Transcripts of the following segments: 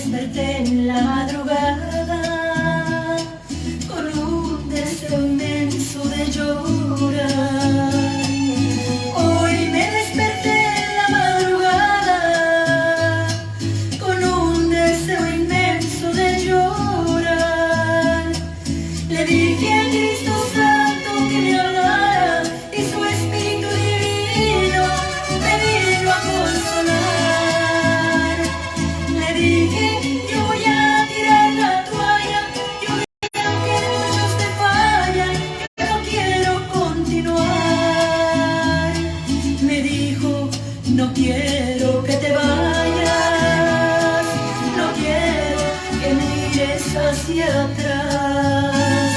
desperté en la madrugada con un deseo inmenso de llorar. Hoy me desperté en la madrugada con un deseo inmenso de llorar. Le dije a Cristo Santo que me hablara y su Espíritu Divino me vino a consolar. Le dije, yo voy a tirar la toalla, yo veo que muchos te fallan, yo no quiero continuar. Me dijo, no quiero que te vayas, no quiero que mires hacia atrás.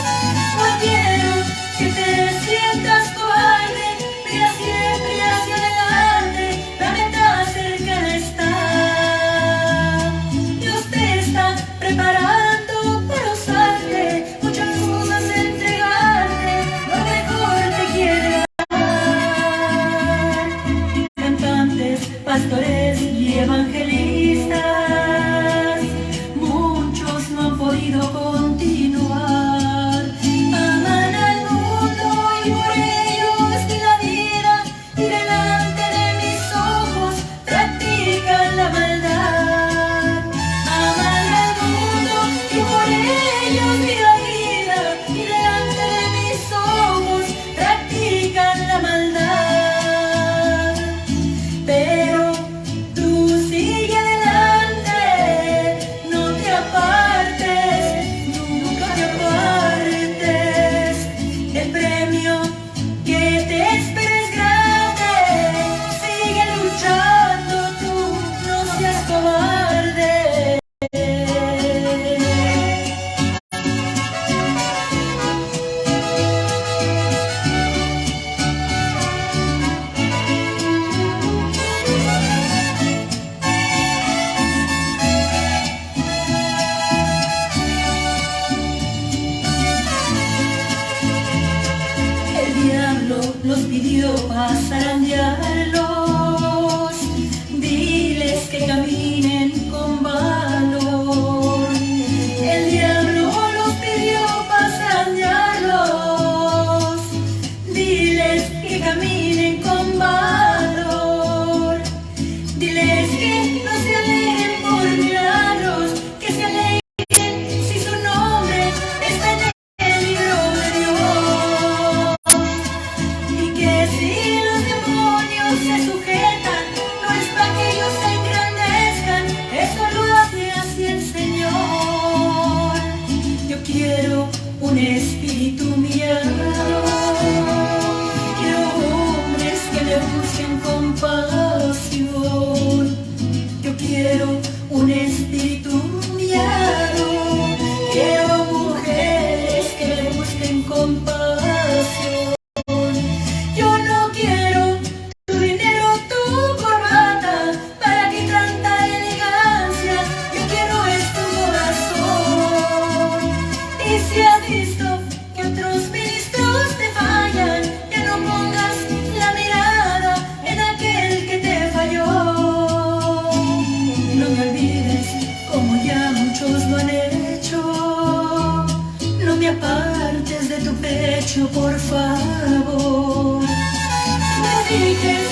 No quiero que te sientas cobarde, mira siempre hacia adelante, la meta cercana está. Dios te está preparando para usarte, muchas cosas entregarte, lo mejor te quiere dar. Cantantes, pastores y evangelistas, muchos no han podido continuar. Aman al mundo y por ello estoy la vida, y delante de mis ojos practican la maldad. Aman al mundo y por ello estoy la vida, y delante de mis ojos practican la maldad. Pero tú sigue adelante, no te apartes, nunca te apartes. El premio que te espera es grande, sigue luchando tú, no seas cobarde. El diablo los pidió zarandearlos, diles que caminen con valor. El diablo los pidió zarandearlos, diles que caminen con valor. Diles que no se alegren por milagros, que se alegren si su nombre está en el libro de Dios. Y que si los demonios se sujetan, no es para que ellos se engrandezcan, eso lo hace así el Señor. Yo quiero un espíritu humillado, quiero hombres que me busquen compasión. Yo quiero un espíritu humillado, quiero mujeres que me busquen compasión. Yo no quiero tu dinero, tu corbata, para que tanta elegancia, yo quiero es tu corazón. Y si has visto que otros ministros te fallan, ya no pongas la mirada en aquel que te falló. No me olvides como ya muchos lo han hecho, no me apartes de tu pecho, por favor. No te fijes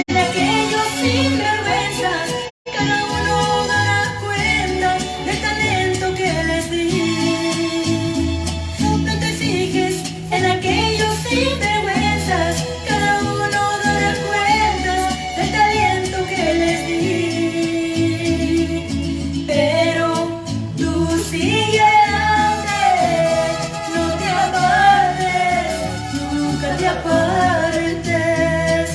en aquellos sinvergüenzas, cada uno dará cuenta del talento que les di. No te fijes en aquellos sinvergüenzas, cada uno dará cuenta del talento que les di. Pero tú sigue adelante, no te apartes, nunca te apartes.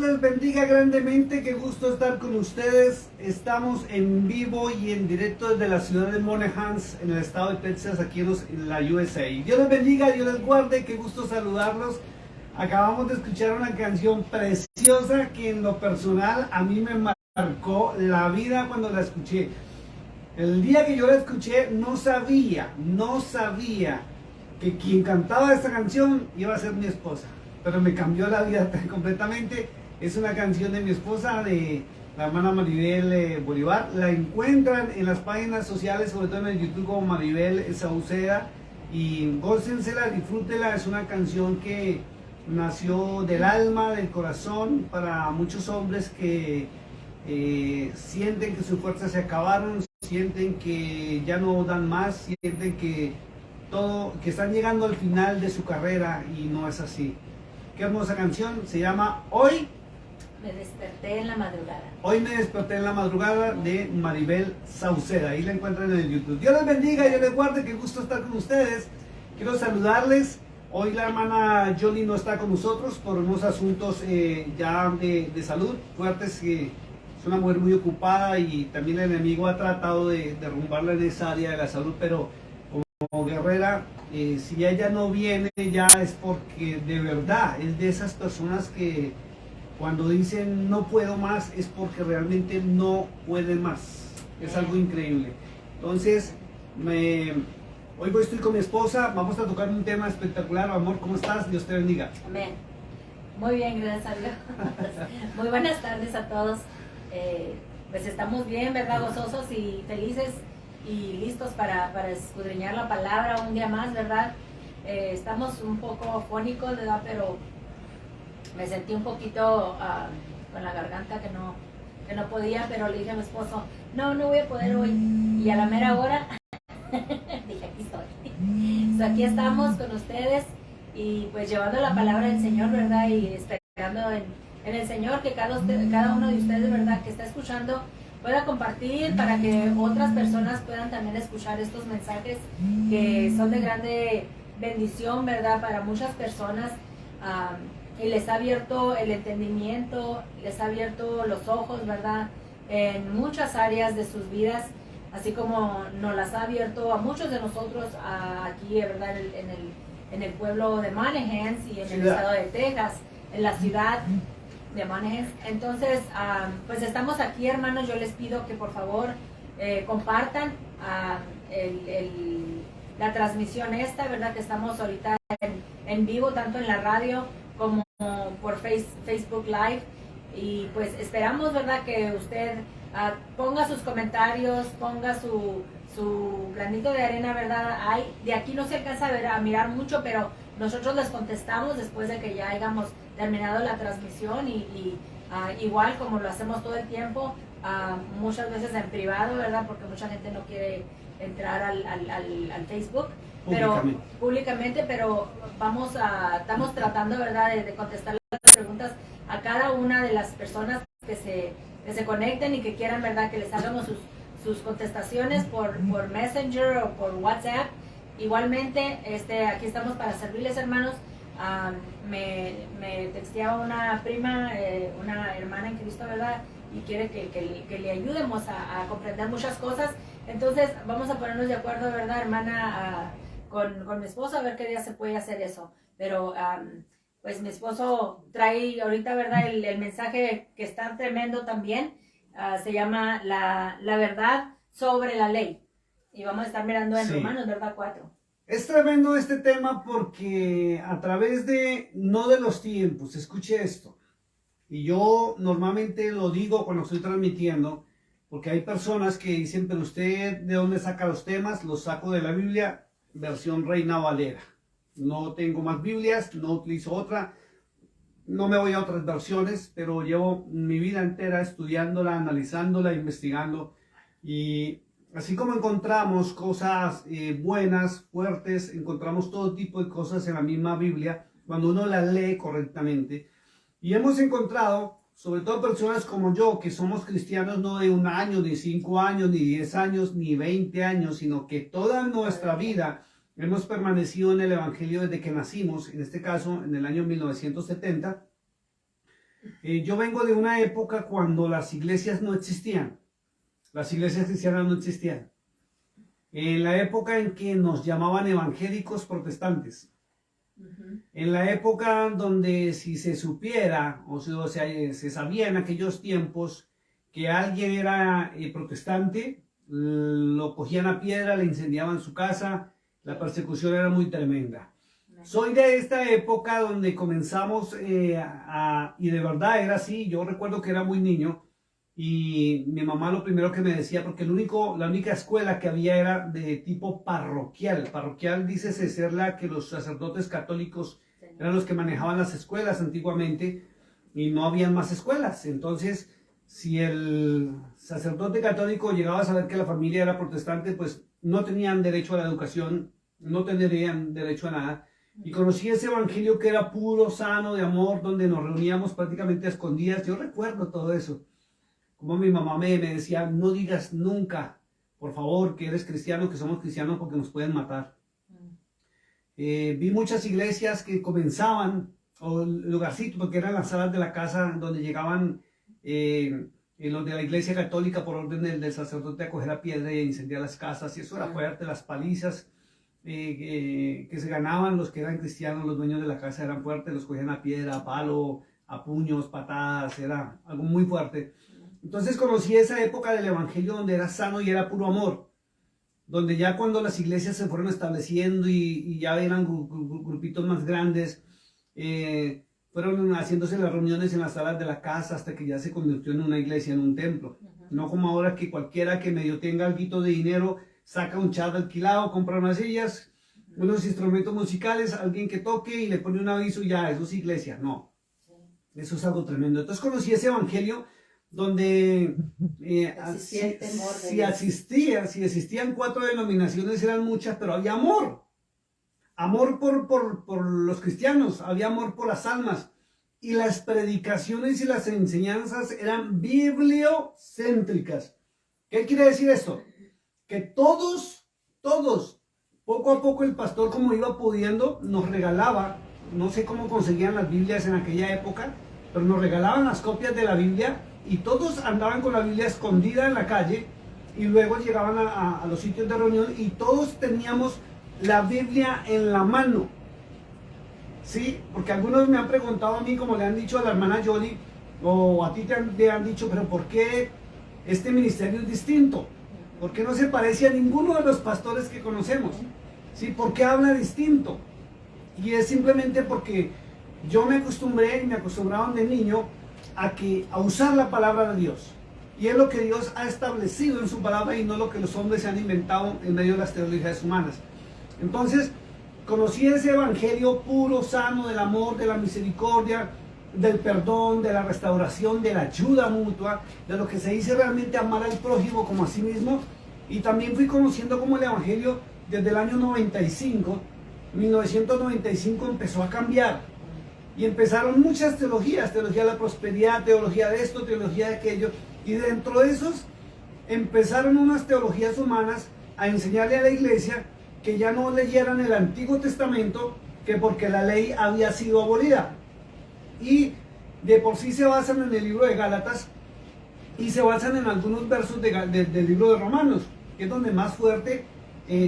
les bendiga grandemente, qué gusto estar con ustedes. Estamos en vivo y en directo desde la ciudad de Monaghan, en el estado de Texas, aquí en la USA. Dios les bendiga, Dios les guarde, qué gusto saludarlos. Acabamos de escuchar una canción preciosa que en lo personal a mí me marcó la vida cuando la escuché. El día que yo la escuché no sabía que quien cantaba esta canción iba a ser mi esposa. Pero me cambió la vida completamente. Es una canción de mi esposa, de la hermana Maribel Bolívar. La encuentran en las páginas sociales, sobre todo en el YouTube como Maribel Sauceda. Y gócensela, disfrútela. Es una canción que nació del alma, del corazón, para muchos hombres que sienten que sus fuerzas se acabaron, sienten que ya no dan más, sienten que están llegando al final de su carrera y no es así. Qué hermosa canción, se llama Hoy me desperté en la madrugada. Hoy me desperté en la madrugada, de Maribel Sauceda. Ahí la encuentran en el YouTube. Dios les bendiga, Dios les guarde, qué gusto estar con ustedes. Quiero saludarles. Hoy la hermana Johnny no está con nosotros por unos asuntos ya de salud fuertes, que es una mujer muy ocupada y también el enemigo ha tratado de derrumbarla en esa área de la salud, pero como guerrera, si ella no viene ya es porque de verdad es de esas personas que cuando dicen no puedo más es porque realmente no pueden más. Es algo increíble. Entonces, hoy estoy con mi esposa, vamos a tocar un tema espectacular. Amor, ¿cómo estás? Dios te bendiga. Amén. Muy bien, gracias a Dios. Muy buenas tardes a todos. Pues estamos bien, ¿verdad? Gozosos y felices y listos para escudriñar la palabra un día más, ¿verdad? Estamos un poco fónicos, ¿verdad? Pero me sentí un poquito con la garganta que no podía, pero le dije a mi esposo, no voy a poder hoy. Y a la mera hora, dije, aquí estoy. Aquí estamos con ustedes y pues llevando la palabra del Señor, ¿verdad? Y esperando en el Señor que cada uno de ustedes, ¿verdad? Que está escuchando, pueda compartir para que otras personas puedan también escuchar estos mensajes que son de grande bendición, ¿verdad? Para muchas personas, y les ha abierto el entendimiento, les ha abierto los ojos, ¿verdad? En muchas áreas de sus vidas, así como nos las ha abierto a muchos de nosotros aquí, ¿verdad? En el pueblo de Monaghan y en el estado de Texas, en la ciudad de Monaghan. Entonces, pues estamos aquí, hermanos. Yo les pido que por favor compartan la transmisión esta, ¿verdad? Que estamos ahorita en vivo, tanto en la radio como por Facebook Live. Y pues esperamos, ¿verdad? Que usted ponga sus comentarios, ponga su granito de arena, ¿verdad? De aquí no se alcanza a mirar mucho, pero nosotros les contestamos después de que ya hayamos terminado la transmisión y igual como lo hacemos todo el tiempo, muchas veces en privado, ¿verdad? Porque mucha gente no quiere entrar al Facebook, pero públicamente, pero estamos tratando, ¿verdad? De contestar las preguntas a cada una de las personas que se conecten y que quieran, ¿verdad? Que les hagamos sus contestaciones por Messenger o por WhatsApp. Igualmente, aquí estamos para servirles, hermanos. Me texteaba una prima, una hermana en Cristo, ¿verdad? Y quiere que le ayudemos a comprender muchas cosas. Entonces, vamos a ponernos de acuerdo, ¿verdad, hermana? Con mi esposo, a ver qué día se puede hacer eso. Pero, pues mi esposo trae ahorita, ¿verdad? El mensaje que está tremendo también. Se llama la verdad sobre la ley. Y vamos a estar mirando en Romanos, ¿verdad? 4. Es tremendo este tema porque a través no de los tiempos, escuche esto. Y yo normalmente lo digo cuando estoy transmitiendo, porque hay personas que dicen, pero usted, ¿de dónde saca los temas? Los saco de la Biblia, versión Reina Valera. No tengo más Biblias, no utilizo otra, no me voy a otras versiones, pero llevo mi vida entera estudiándola, analizándola, investigando. Y así como encontramos cosas buenas, fuertes, encontramos todo tipo de cosas en la misma Biblia, cuando uno la lee correctamente. Y hemos encontrado, sobre todo personas como yo, que somos cristianos no de 1 año, ni 5 años, ni 10 años, ni 20 años, sino que toda nuestra vida hemos permanecido en el Evangelio desde que nacimos, en este caso en el año 1970. Yo vengo de una época cuando las iglesias no existían. Las iglesias cristianas no existían. En la época en que nos llamaban evangélicos protestantes. En la época donde si se supiera, o sea, se sabía en aquellos tiempos que alguien era protestante, lo cogían a piedra, le incendiaban su casa, la persecución era muy tremenda. Soy de esta época donde comenzamos y de verdad era así. Yo recuerdo que era muy niño y mi mamá lo primero que me decía, porque la única escuela que había era de tipo parroquial. Parroquial dice ser la que los sacerdotes católicos eran los que manejaban las escuelas antiguamente y no habían más escuelas. Entonces, si el sacerdote católico llegaba a saber que la familia era protestante, pues no tenían derecho a la educación, no tendrían derecho a nada. Y conocí ese evangelio que era puro, sano, de amor, donde nos reuníamos prácticamente a escondidas. Yo recuerdo todo eso. Como mi mamá me decía, no digas nunca, por favor, que eres cristiano, que somos cristianos porque nos pueden matar. Vi muchas iglesias que comenzaban, o lugarcitos, porque eran las salas de la casa donde llegaban los de la iglesia católica por orden del sacerdote a coger la piedra y a incendiar las casas. Y eso era fuerte, las palizas que se ganaban los que eran cristianos, los dueños de la casa eran fuertes, los cogían a piedra, a palo, a puños, patadas, era algo muy fuerte. Entonces conocí esa época del evangelio donde era sano y era puro amor, donde ya cuando las iglesias se fueron estableciendo y ya eran grupitos más grandes, fueron haciéndose las reuniones en las salas de la casa hasta que ya se convirtió en una iglesia, en un templo. No como ahora que cualquiera que medio tenga algo de dinero saca un chat alquilado, compra unas sillas, unos instrumentos musicales, alguien que toque y le pone un aviso y ya, eso es iglesia. No, eso es algo tremendo. Entonces conocí ese evangelio donde si existían 4 denominaciones eran muchas, pero había amor. Amor por los cristianos, había amor por las almas. Y las predicaciones y las enseñanzas eran bibliocéntricas. ¿Qué quiere decir esto? Que todos, poco a poco el pastor, como iba pudiendo, nos regalaba, no sé cómo conseguían las Biblias en aquella época, pero nos regalaban las copias de la Biblia y todos andaban con la Biblia escondida en la calle y luego llegaban a los sitios de reunión y todos teníamos la Biblia en la mano. Sí, porque algunos me han preguntado a mí, como le han dicho a la hermana Yoli, o a ti te han dicho, pero ¿por qué este ministerio es distinto? ¿Por qué no se parece a ninguno de los pastores que conocemos? ¿Sí? ¿Por qué habla distinto? Y es simplemente porque yo me acostumbré y me acostumbraron de niño a usar la palabra de Dios. Y es lo que Dios ha establecido en su palabra y no lo que los hombres se han inventado en medio de las teologías humanas. Entonces, conocí ese evangelio puro, sano, del amor, de la misericordia, del perdón, de la restauración, de la ayuda mutua, de lo que se dice realmente amar al prójimo como a sí mismo. Y también fui conociendo como el evangelio desde el año 95, 1995 empezó a cambiar. Y empezaron muchas teologías, teología de la prosperidad, teología de esto, teología de aquello. Y dentro de esos empezaron unas teologías humanas a enseñarle a la iglesia que ya no leyeran el Antiguo Testamento, que porque la ley había sido abolida. Y de por sí se basan en el libro de Gálatas y se basan en algunos versos del libro de Romanos, que es donde más fuerte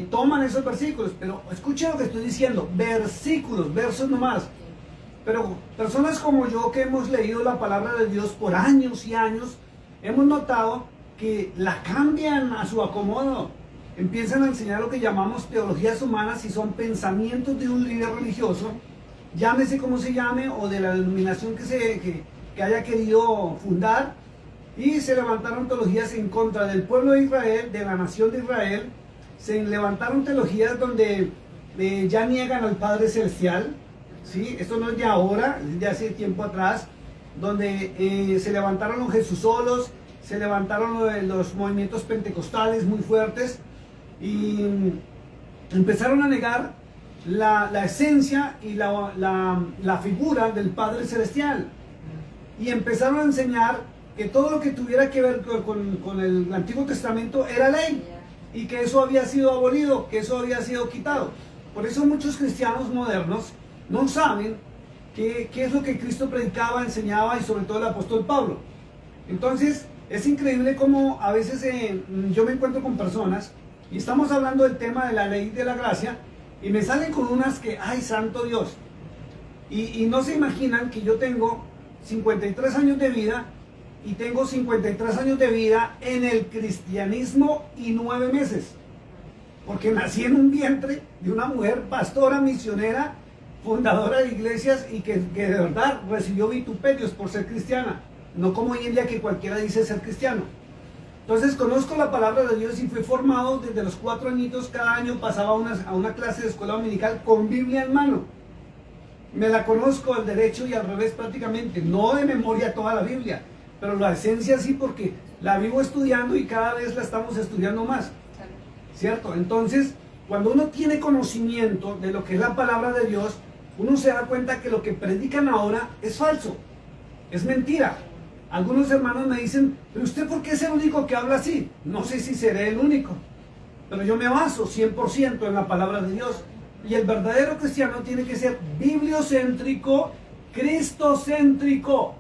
toman esos versículos. Pero escuchen lo que estoy diciendo, versículos, versos nomás. Pero personas como yo que hemos leído la palabra de Dios por años y años, hemos notado que la cambian a su acomodo. Empiezan a enseñar lo que llamamos teologías humanas y son pensamientos de un líder religioso, llámese como se llame, o de la denominación que haya querido fundar, y se levantaron teologías en contra del pueblo de Israel, de la nación de Israel. Se levantaron teologías donde ya niegan al Padre Celestial, ¿sí? Esto no es de ahora, es de hace tiempo atrás, donde se levantaron los Jesusolos, se levantaron los movimientos pentecostales muy fuertes, y empezaron a negar la esencia y la figura del Padre Celestial, y empezaron a enseñar que todo lo que tuviera que ver con el Antiguo Testamento era ley y que eso había sido abolido, que eso había sido quitado. Por eso muchos cristianos modernos no saben qué es lo que Cristo predicaba, enseñaba y sobre todo el apóstol Pablo. Entonces, es increíble como a veces yo me encuentro con personas y estamos hablando del tema de la ley de la gracia y me salen con unas que, ay, santo Dios, y no se imaginan que yo tengo 53 años de vida y tengo 53 años de vida en el cristianismo y 9 meses, porque nací en un vientre de una mujer pastora, misionera, fundadora de iglesias y que de verdad recibió vituperios por ser cristiana, no como hoy en día que cualquiera dice ser cristiano. Entonces conozco la palabra de Dios y fui formado desde los 4 añitos. Cada año pasaba a una clase de escuela dominical con Biblia en mano. Me la conozco al derecho y al revés prácticamente, no de memoria toda la Biblia, pero la esencia sí, porque la vivo estudiando y cada vez la estamos estudiando más, ¿cierto? Entonces, cuando uno tiene conocimiento de lo que es la palabra de Dios, uno se da cuenta que lo que predican ahora es falso, es mentira. Algunos hermanos me dicen, pero usted ¿por qué es el único que habla así? No sé si seré el único, pero yo me baso 100% en la palabra de Dios. Y el verdadero cristiano tiene que ser bibliocéntrico, cristocéntrico.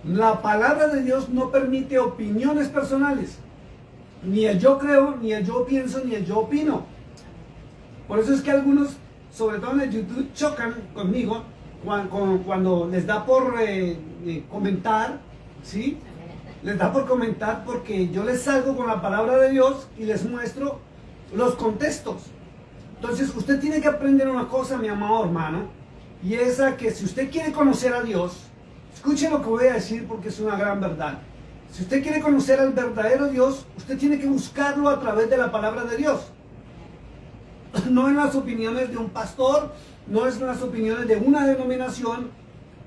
La palabra de Dios no permite opiniones personales. Ni el yo creo, ni el yo pienso, ni el yo opino. Por eso es que algunos, sobre todo en el YouTube, chocan conmigo cuando les da por comentar, ¿sí? Les da por comentar porque yo les salgo con la palabra de Dios y les muestro los contextos. Entonces usted tiene que aprender una cosa, mi amado hermano, y es a que si usted quiere conocer a Dios, escuche lo que voy a decir porque es una gran verdad. Si usted quiere conocer al verdadero Dios, usted tiene que buscarlo a través de la palabra de Dios. No en las opiniones de un pastor, no es en las opiniones de una denominación,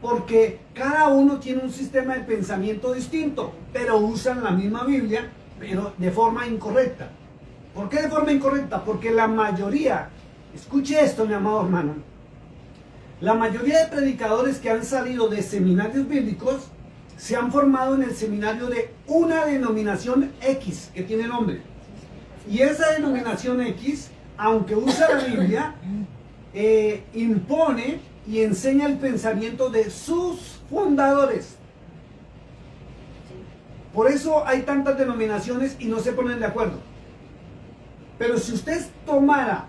porque cada uno tiene un sistema de pensamiento distinto, pero usan la misma Biblia, pero de forma incorrecta. ¿Por qué de forma incorrecta? Porque la mayoría, escuche esto, mi amado hermano, la mayoría de predicadores que han salido de seminarios bíblicos se han formado en el seminario de una denominación X que tiene nombre. Y esa denominación X, aunque usa la Biblia, impone y enseña el pensamiento de sus fundadores. Por eso hay tantas denominaciones y no se ponen de acuerdo. Pero si usted tomara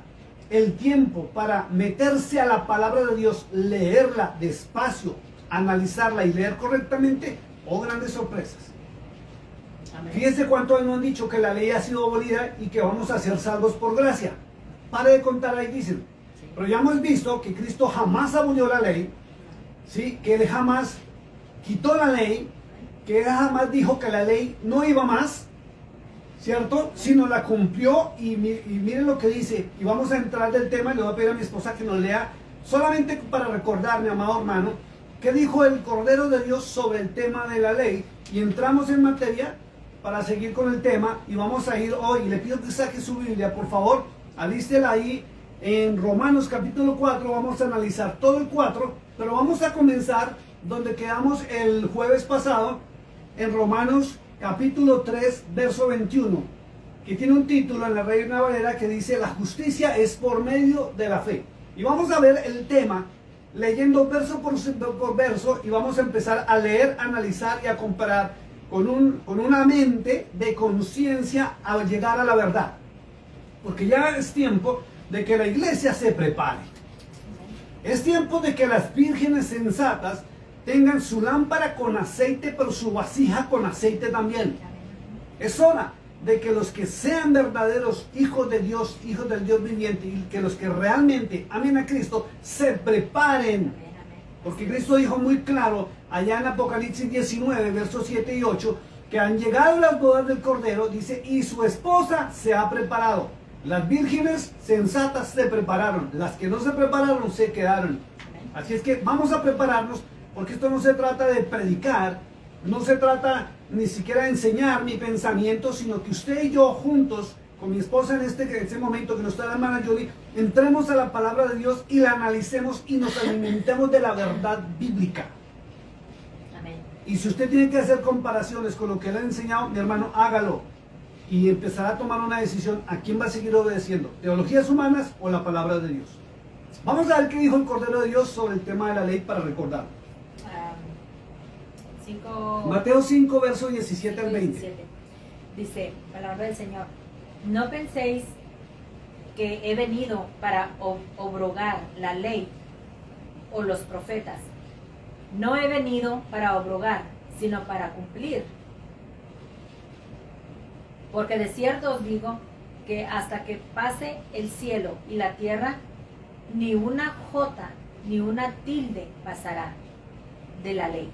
el tiempo para meterse a la palabra de Dios, leerla despacio, analizarla y leer correctamente, grandes sorpresas. Amén. Fíjese cuánto nos han dicho que la ley ha sido abolida y que vamos a ser salvos por gracia. Pare de contar ahí, dicen. Sí. Pero ya hemos visto que Cristo jamás abolió la ley, ¿sí? Que Él jamás quitó la ley, que Él jamás dijo que la ley no iba más, ¿cierto? Sino la cumplió y miren lo que dice. Y vamos a entrar del tema y le voy a pedir a mi esposa que nos lea, solamente para recordar, mi amado hermano, qué dijo el Cordero de Dios sobre el tema de la ley. Y entramos en materia para seguir con el tema y vamos a ir hoy. Le pido que saque su Biblia, por favor, alístela ahí en Romanos capítulo 4. Vamos a analizar todo el 4, pero vamos a comenzar donde quedamos el jueves pasado, en Romanos capítulo 3, verso 21, que tiene un título en la Reina Valera que dice: la justicia es por medio de la fe. Y vamos a ver el tema leyendo verso por verso, y vamos a empezar a leer, analizar y a comparar con una mente de conciencia a llegar a la verdad. Porque ya es tiempo de que la iglesia se prepare. Es tiempo de que las vírgenes sensatas tengan su lámpara con aceite, pero su vasija con aceite también. Es hora de que los que sean verdaderos hijos de Dios, hijos del Dios viviente, y que los que realmente amen a Cristo, se preparen. Porque Cristo dijo muy claro, allá en Apocalipsis 19, versos 7 y 8, que han llegado las bodas del Cordero, dice, y su esposa se ha preparado. Las vírgenes sensatas se prepararon, las que no se prepararon se quedaron. Así es que vamos a prepararnos, porque esto no se trata de predicar, no se trata ni siquiera de enseñar mi pensamiento, sino que usted y yo juntos, con mi esposa en este momento que nos está la hermana Jolie, entremos a la palabra de Dios y la analicemos y nos alimentemos de la verdad bíblica. Amén. Y si usted tiene que hacer comparaciones con lo que le ha enseñado, mi hermano, hágalo. Y empezará a tomar una decisión a quién va a seguir obedeciendo, teologías humanas o la palabra de Dios. Vamos a ver qué dijo el Cordero de Dios sobre el tema de la ley para recordar. Mateo 5, verso 17 al 20. 17. Dice, palabra del Señor, no penséis que he venido para abrogar la ley o los profetas. No he venido para abrogar, sino para cumplir. Porque de cierto os digo que hasta que pase el cielo y la tierra, ni una jota ni una tilde pasará de la ley,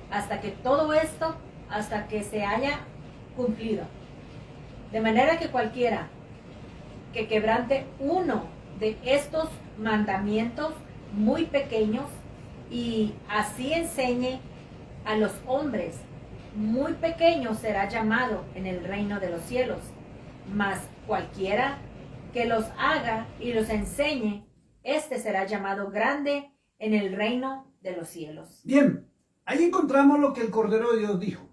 hasta que todo esto, hasta que se haya cumplido. De manera que cualquiera que quebrante uno de estos mandamientos muy pequeños y así enseñe a los hombres muy pequeños, será llamado en el reino de los cielos. Mas cualquiera que los haga y los enseñe, este será llamado grande en el reino de los cielos. Bien, ahí encontramos lo que el Cordero de Dios dijo.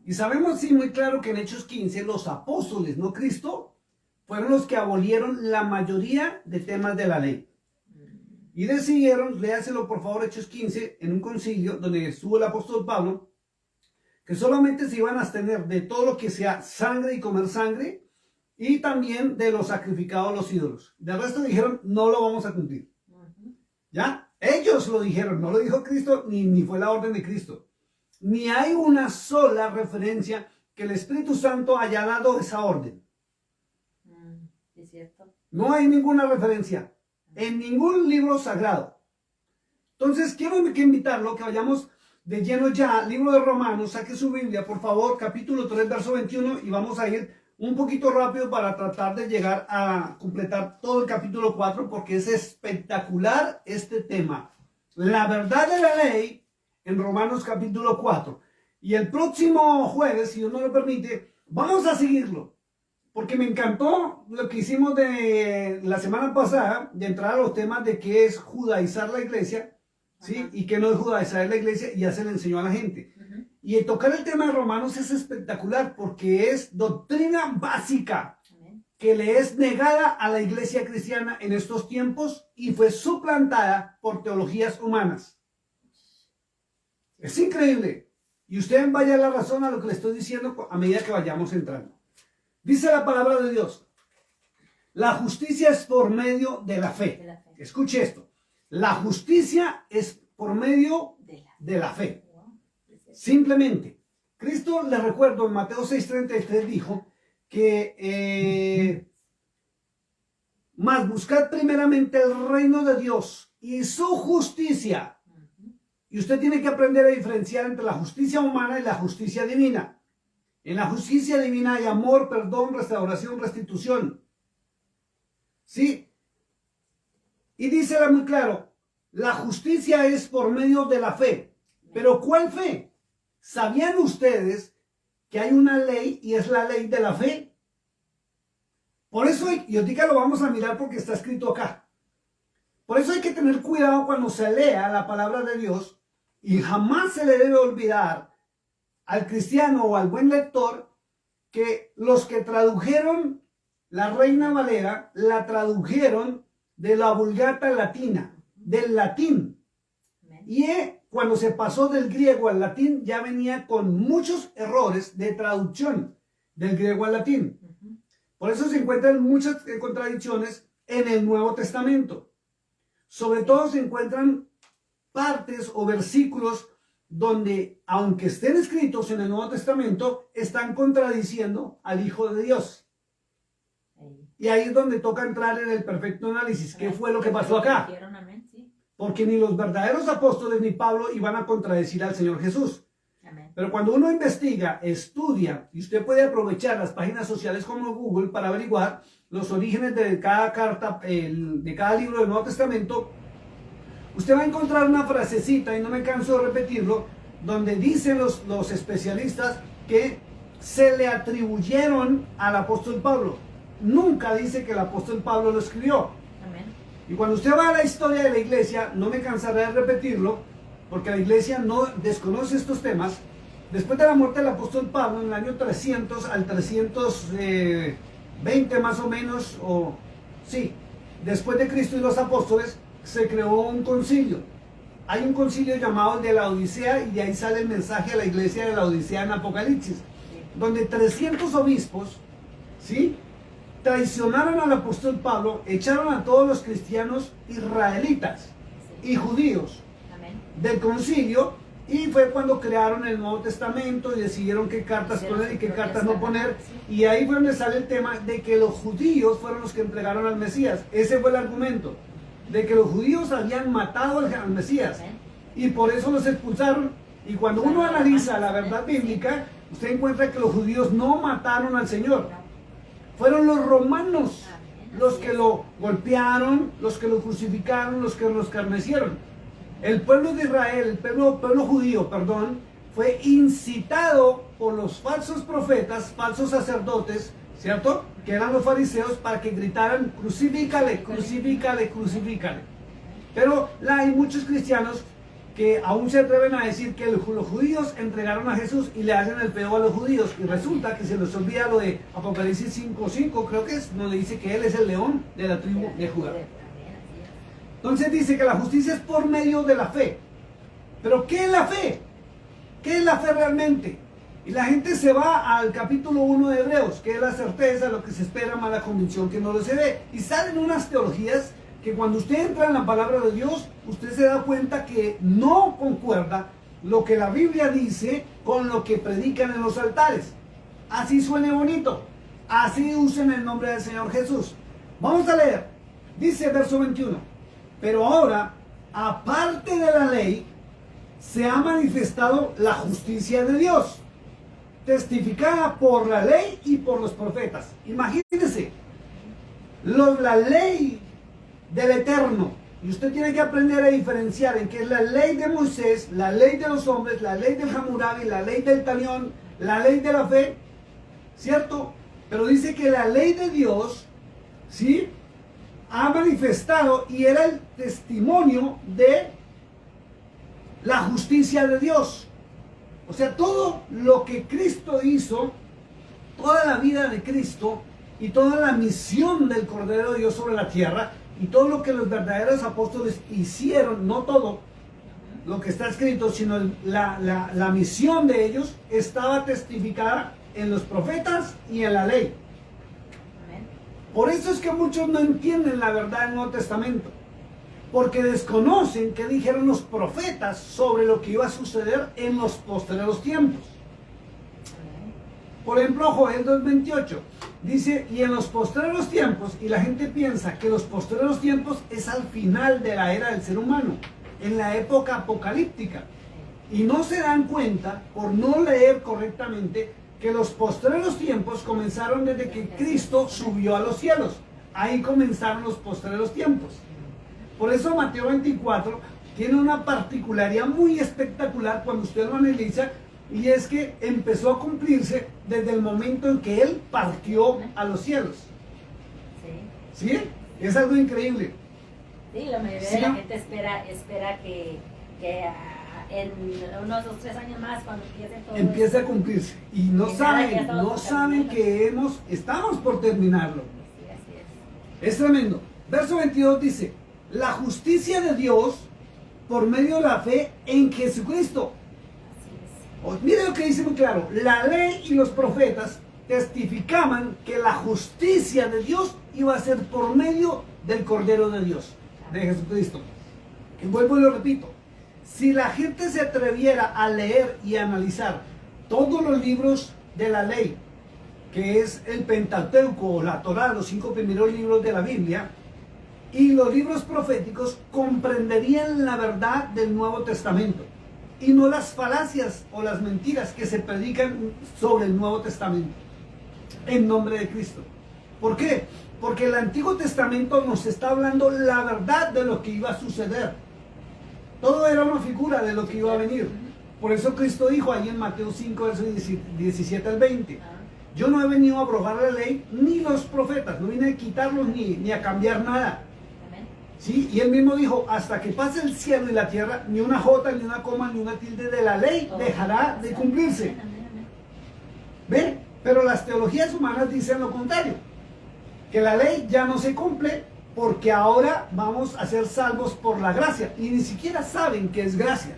Y sabemos sí muy claro que en Hechos 15 los apóstoles, no Cristo, fueron los que abolieron la mayoría de temas de la ley. Y decidieron, léaselo por favor, Hechos 15, en un concilio donde estuvo el apóstol Pablo, que solamente se iban a abstener de todo lo que sea sangre y comer sangre, y también de los sacrificados a los ídolos. Del resto dijeron, no lo vamos a cumplir. ¿Ya? Ellos lo dijeron, no lo dijo Cristo, ni fue la orden de Cristo. Ni hay una sola referencia que el Espíritu Santo haya dado esa orden. ¿Es cierto? No hay ninguna referencia en ningún libro sagrado. Entonces, quiero que invitarlo, que vayamos de lleno ya, libro de Romanos, saque su Biblia, por favor, capítulo 3, verso 21, y vamos a ir un poquito rápido para tratar de llegar a completar todo el capítulo 4, porque es espectacular este tema. La verdad de la ley en Romanos capítulo 4. Y el próximo jueves, si Dios nos lo permite, vamos a seguirlo. Porque me encantó lo que hicimos de la semana pasada, de entrar a los temas de qué es judaizar la iglesia, ¿sí? Y qué no es judaizar la iglesia, y ya se le enseñó a la gente. Y el tocar el tema de Romanos es espectacular porque es doctrina básica que le es negada a la iglesia cristiana en estos tiempos y fue suplantada por teologías humanas. Es increíble. Y usted vaya a la razón a lo que le estoy diciendo a medida que vayamos entrando. Dice la palabra de Dios: la justicia es por medio de la fe. Escuche esto. La justicia es por medio de la fe. Simplemente, Cristo, le recuerdo, en Mateo 6:33 dijo que más buscad primeramente el reino de Dios y su justicia. Y usted tiene que aprender a diferenciar entre la justicia humana y la justicia divina. En la justicia divina hay amor, perdón, restauración, restitución. ¿Sí? Y dísela muy claro, la justicia es por medio de la fe. ¿Pero cuál fe? ¿Sabían ustedes que hay una ley y es la ley de la fe? Por eso, y ahorita lo vamos a mirar porque está escrito acá. Por eso hay que tener cuidado cuando se lea la palabra de Dios y jamás se le debe olvidar al cristiano o al buen lector que los que tradujeron la Reina Valera la tradujeron de la Vulgata latina, del latín. Y cuando se pasó del griego al latín ya venía con muchos errores de traducción del griego al latín. Por eso se encuentran muchas contradicciones en el Nuevo Testamento. Sobre todo se encuentran partes o versículos donde, aunque estén escritos en el Nuevo Testamento, están contradiciendo al Hijo de Dios. Y ahí es donde toca entrar en el perfecto análisis. ¿Qué fue lo que pasó acá? Porque ni los verdaderos apóstoles ni Pablo iban a contradecir al Señor Jesús. Pero cuando uno investiga, estudia, y usted puede aprovechar las páginas sociales como Google para averiguar los orígenes de cada carta, de cada libro del Nuevo Testamento, usted va a encontrar una frasecita, y no me canso de repetirlo, donde dicen los especialistas que se le atribuyeron al apóstol Pablo. Nunca dice que el apóstol Pablo lo escribió. Y cuando usted va a la historia de la iglesia, no me cansaré de repetirlo, porque la iglesia no desconoce estos temas. Después de la muerte del apóstol Pablo, en el año 300 al 320 más o menos, después de Cristo y los apóstoles, se creó un concilio. Hay un concilio llamado el de la Odisea y de ahí sale el mensaje a la iglesia de la Odisea en Apocalipsis, donde 300 obispos, ¿sí?, traicionaron al apóstol Pablo, echaron a todos los cristianos israelitas y judíos del concilio, y fue cuando crearon el Nuevo Testamento y decidieron qué cartas poner y qué cartas no poner, y ahí fue donde sale el tema de que los judíos fueron los que entregaron al Mesías. Ese fue el argumento, de que los judíos habían matado al Mesías y por eso los expulsaron. Y cuando uno analiza la verdad bíblica, usted encuentra que los judíos no mataron al Señor, fueron los romanos los que lo golpearon, los que lo crucificaron, los que lo escarnecieron. El pueblo de Israel, el pueblo judío, perdón, fue incitado por los falsos profetas, falsos sacerdotes, ¿cierto?, que eran los fariseos, para que gritaran: crucifícale, crucifícale, crucifícale. Pero hay muchos cristianos que aún se atreven a decir que los judíos entregaron a Jesús y le hacen el feo a los judíos, y resulta que se les olvida lo de Apocalipsis 5:5, creo que es, donde dice que él es el león de la tribu de Judá. Entonces dice que la justicia es por medio de la fe. Pero ¿qué es la fe? ¿Qué es la fe realmente? Y la gente se va al capítulo 1 de Hebreos, que es la certeza, lo que se espera, más la convicción que no lo se ve. Y salen unas teologías que cuando usted entra en la palabra de Dios, usted se da cuenta que no concuerda lo que la Biblia dice con lo que predican en los altares. Así suene bonito, así usen el nombre del Señor Jesús. Vamos a leer, dice verso 21. Pero ahora, aparte de la ley, se ha manifestado la justicia de Dios, testificada por la ley y por los profetas. Imagínense, la ley del Eterno, y usted tiene que aprender a diferenciar en qué es la ley de Moisés, la ley de los hombres, la ley del Hammurabi, la ley del Talión, la ley de la fe, ¿cierto? Pero dice que la ley de Dios, ¿sí?, ha manifestado y era el testimonio de la justicia de Dios. O sea, todo lo que Cristo hizo, toda la vida de Cristo y toda la misión del Cordero de Dios sobre la tierra, y todo lo que los verdaderos apóstoles hicieron, no todo lo que está escrito, sino la misión de ellos estaba testificada en los profetas y en la ley. Por eso es que muchos no entienden la verdad del Nuevo Testamento, porque desconocen qué dijeron los profetas sobre lo que iba a suceder en los postreros tiempos. Por ejemplo, Joel 2:28 dice: y en los postreros tiempos, y la gente piensa que los postreros tiempos es al final de la era del ser humano, en la época apocalíptica, y no se dan cuenta, por no leer correctamente, que los postreros tiempos comenzaron desde que Cristo subió a los cielos. Ahí comenzaron los postreros tiempos. Por eso Mateo 24 tiene una particularidad muy espectacular cuando usted lo analiza, y es que empezó a cumplirse desde el momento en que Él partió a los cielos. ¿Sí? Es algo increíble. Sí, la mayoría de la gente espera que en unos 2 o 3 años más, cuando empiece a cumplirse, y no saben que estamos por terminarlo. Sí, así es. Es tremendo. Verso 22 dice: la justicia de Dios por medio de la fe en Jesucristo. Así es. Mire lo que dice muy claro: la ley y los profetas testificaban que la justicia de Dios iba a ser por medio del Cordero de Dios, de Jesucristo. Y vuelvo y lo repito: si la gente se atreviera a leer y analizar todos los libros de la ley, que es el Pentateuco o la Torá, los 5 primeros libros de la Biblia, y los libros proféticos, comprenderían la verdad del Nuevo Testamento y no las falacias o las mentiras que se predican sobre el Nuevo Testamento en nombre de Cristo. ¿Por qué? Porque el Antiguo Testamento nos está hablando la verdad de lo que iba a suceder. Todo era una figura de lo que iba a venir. Por eso Cristo dijo ahí en Mateo 5, versos 17 al 20: yo no he venido a abrogar la ley ni los profetas, no vine a quitarlos ni a cambiar nada. ¿Sí? Y él mismo dijo: hasta que pase el cielo y la tierra, ni una jota, ni una coma, ni una tilde de la ley dejará de cumplirse. ¿Ven? Pero las teologías humanas dicen lo contrario, que la ley ya no se cumple porque ahora vamos a ser salvos por la gracia. Y ni siquiera saben qué es gracia.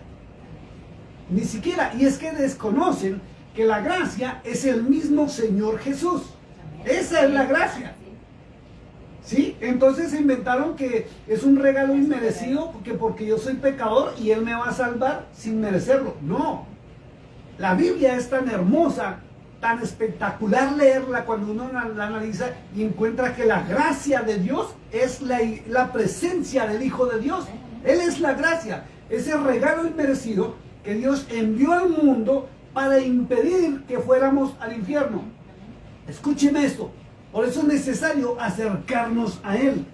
Ni siquiera. Y es que desconocen que la gracia es el mismo Señor Jesús. Esa es la gracia. ¿Sí? Entonces se inventaron que es un regalo inmerecido porque yo soy pecador y Él me va a salvar sin merecerlo. No. La Biblia es tan hermosa, tan espectacular leerla cuando uno la analiza y encuentra que la gracia de Dios es la presencia del Hijo de Dios. Él es la gracia, ese regalo inmerecido que Dios envió al mundo para impedir que fuéramos al infierno. Escúcheme esto, por eso es necesario acercarnos a Él.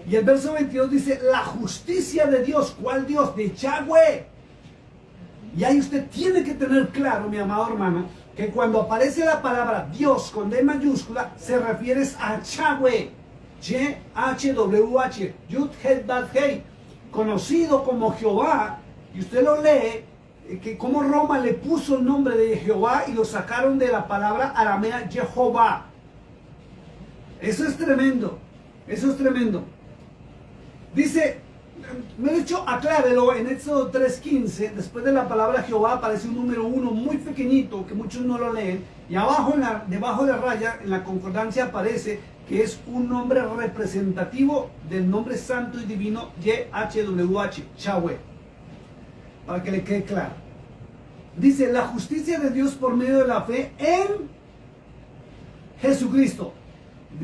Y el verso 22 dice, la justicia de Dios. ¿Cuál Dios? De Yahweh. Y ahí usted tiene que tener claro, mi amado hermano, que cuando aparece la palabra Dios con D mayúscula, se refiere a Yahweh, Y-H-W-H, Yud-Het-Bat-Hei, conocido como Jehová. Y usted lo lee, que como Roma le puso el nombre de Jehová y lo sacaron de la palabra aramea Jehová. Eso es tremendo, eso es tremendo. Dice, me he dicho, aclárelo, en Éxodo 3:15, después de la palabra Jehová aparece un número 1 muy pequeñito, que muchos no lo leen, y abajo, debajo de la raya, en la concordancia aparece que es un nombre representativo del nombre santo y divino YHWH, Yahweh, para que le quede claro. Dice, la justicia de Dios por medio de la fe en Jesucristo.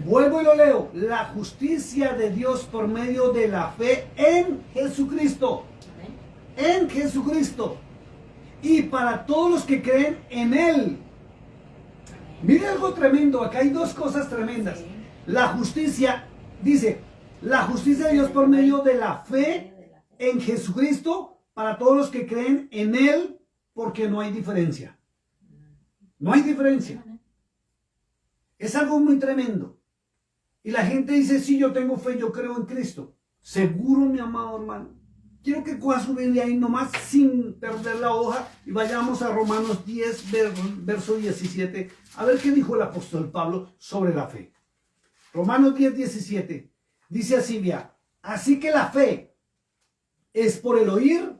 Vuelvo y lo leo. La justicia de Dios por medio de la fe en Jesucristo. En Jesucristo. Y para todos los que creen en Él. Mire algo tremendo. Acá hay dos cosas tremendas. La justicia, dice, la justicia de Dios por medio de la fe en Jesucristo. Para todos los que creen en Él. Porque no hay diferencia. No hay diferencia. Es algo muy tremendo. Y la gente dice, sí, yo tengo fe, yo creo en Cristo. Seguro, mi amado hermano. Quiero que coja su Biblia ahí nomás sin perder la hoja y vayamos a Romanos 10, verso 17. A ver qué dijo el apóstol Pablo sobre la fe. Romanos 10, 17. Dice así, vea. Así que la fe es por el oír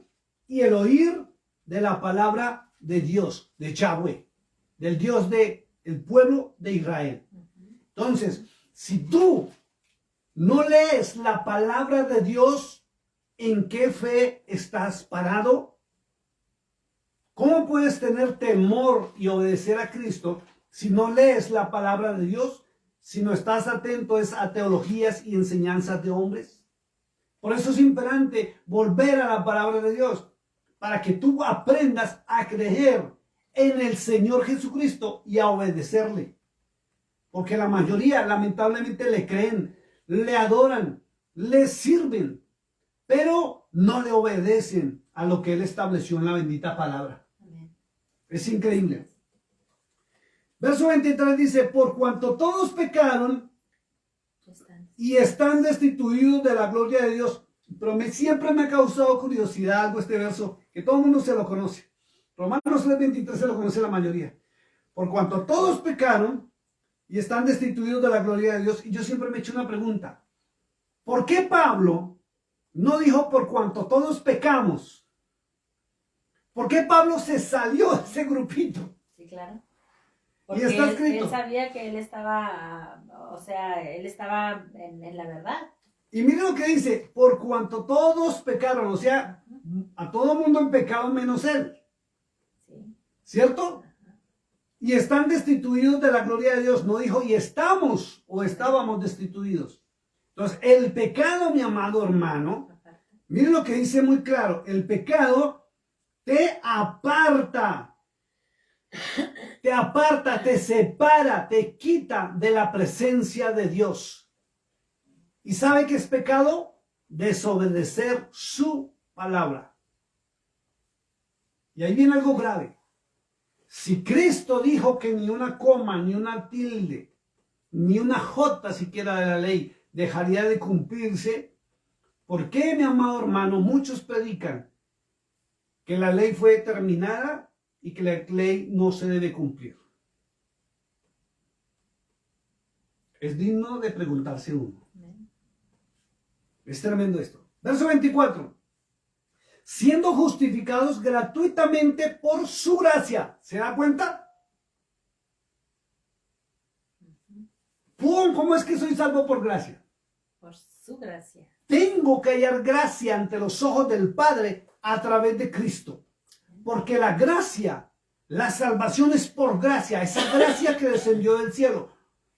y el oír de la palabra de Dios, de Yahweh, del Dios del pueblo de Israel. Entonces, si tú no lees la palabra de Dios, ¿en qué fe estás parado? ¿Cómo puedes tener temor y obedecer a Cristo si no lees la palabra de Dios? Si no estás atento a teologías y enseñanzas de hombres. Por eso es imperante volver a la palabra de Dios, para que tú aprendas a creer en el Señor Jesucristo y a obedecerle. Porque la mayoría lamentablemente le creen, le adoran, le sirven, pero no le obedecen a lo que Él estableció en la bendita palabra. Amén. Es increíble. Verso 23 dice, por cuanto todos pecaron y están destituidos de la gloria de Dios. Pero siempre me ha causado curiosidad algo este verso, que todo el mundo se lo conoce. Romanos 3:23 se lo conoce la mayoría. Por cuanto todos pecaron y están destituidos de la gloria de Dios. Y yo siempre me he hecho una pregunta. ¿Por qué Pablo no dijo por cuanto todos pecamos? ¿Por qué Pablo se salió de ese grupito? Sí, claro. Porque y está escrito. Él sabía que él estaba, él estaba en la verdad. Y mire lo que dice, por cuanto todos pecaron, o sea, a todo mundo en pecado menos él. Sí. ¿Cierto? Y están destituidos de la gloria de Dios. No dijo, y estamos o estábamos destituidos. Entonces, el pecado, mi amado hermano, mire lo que dice muy claro. El pecado te aparta, te separa, te quita de la presencia de Dios. ¿Y sabe qué es pecado? Desobedecer su palabra. Y ahí viene algo grave. Si Cristo dijo que ni una coma, ni una tilde, ni una jota siquiera de la ley dejaría de cumplirse, ¿por qué, mi amado hermano, muchos predican que la ley fue terminada y que la ley no se debe cumplir? Es digno de preguntarse uno. Es tremendo esto. Verso 24. Siendo justificados gratuitamente por su gracia. ¿Se da cuenta? ¡Pum! ¿Cómo es que soy salvo por gracia? Por su gracia. Tengo que hallar gracia ante los ojos del Padre a través de Cristo. Porque la gracia, la salvación es por gracia, esa gracia que descendió del cielo.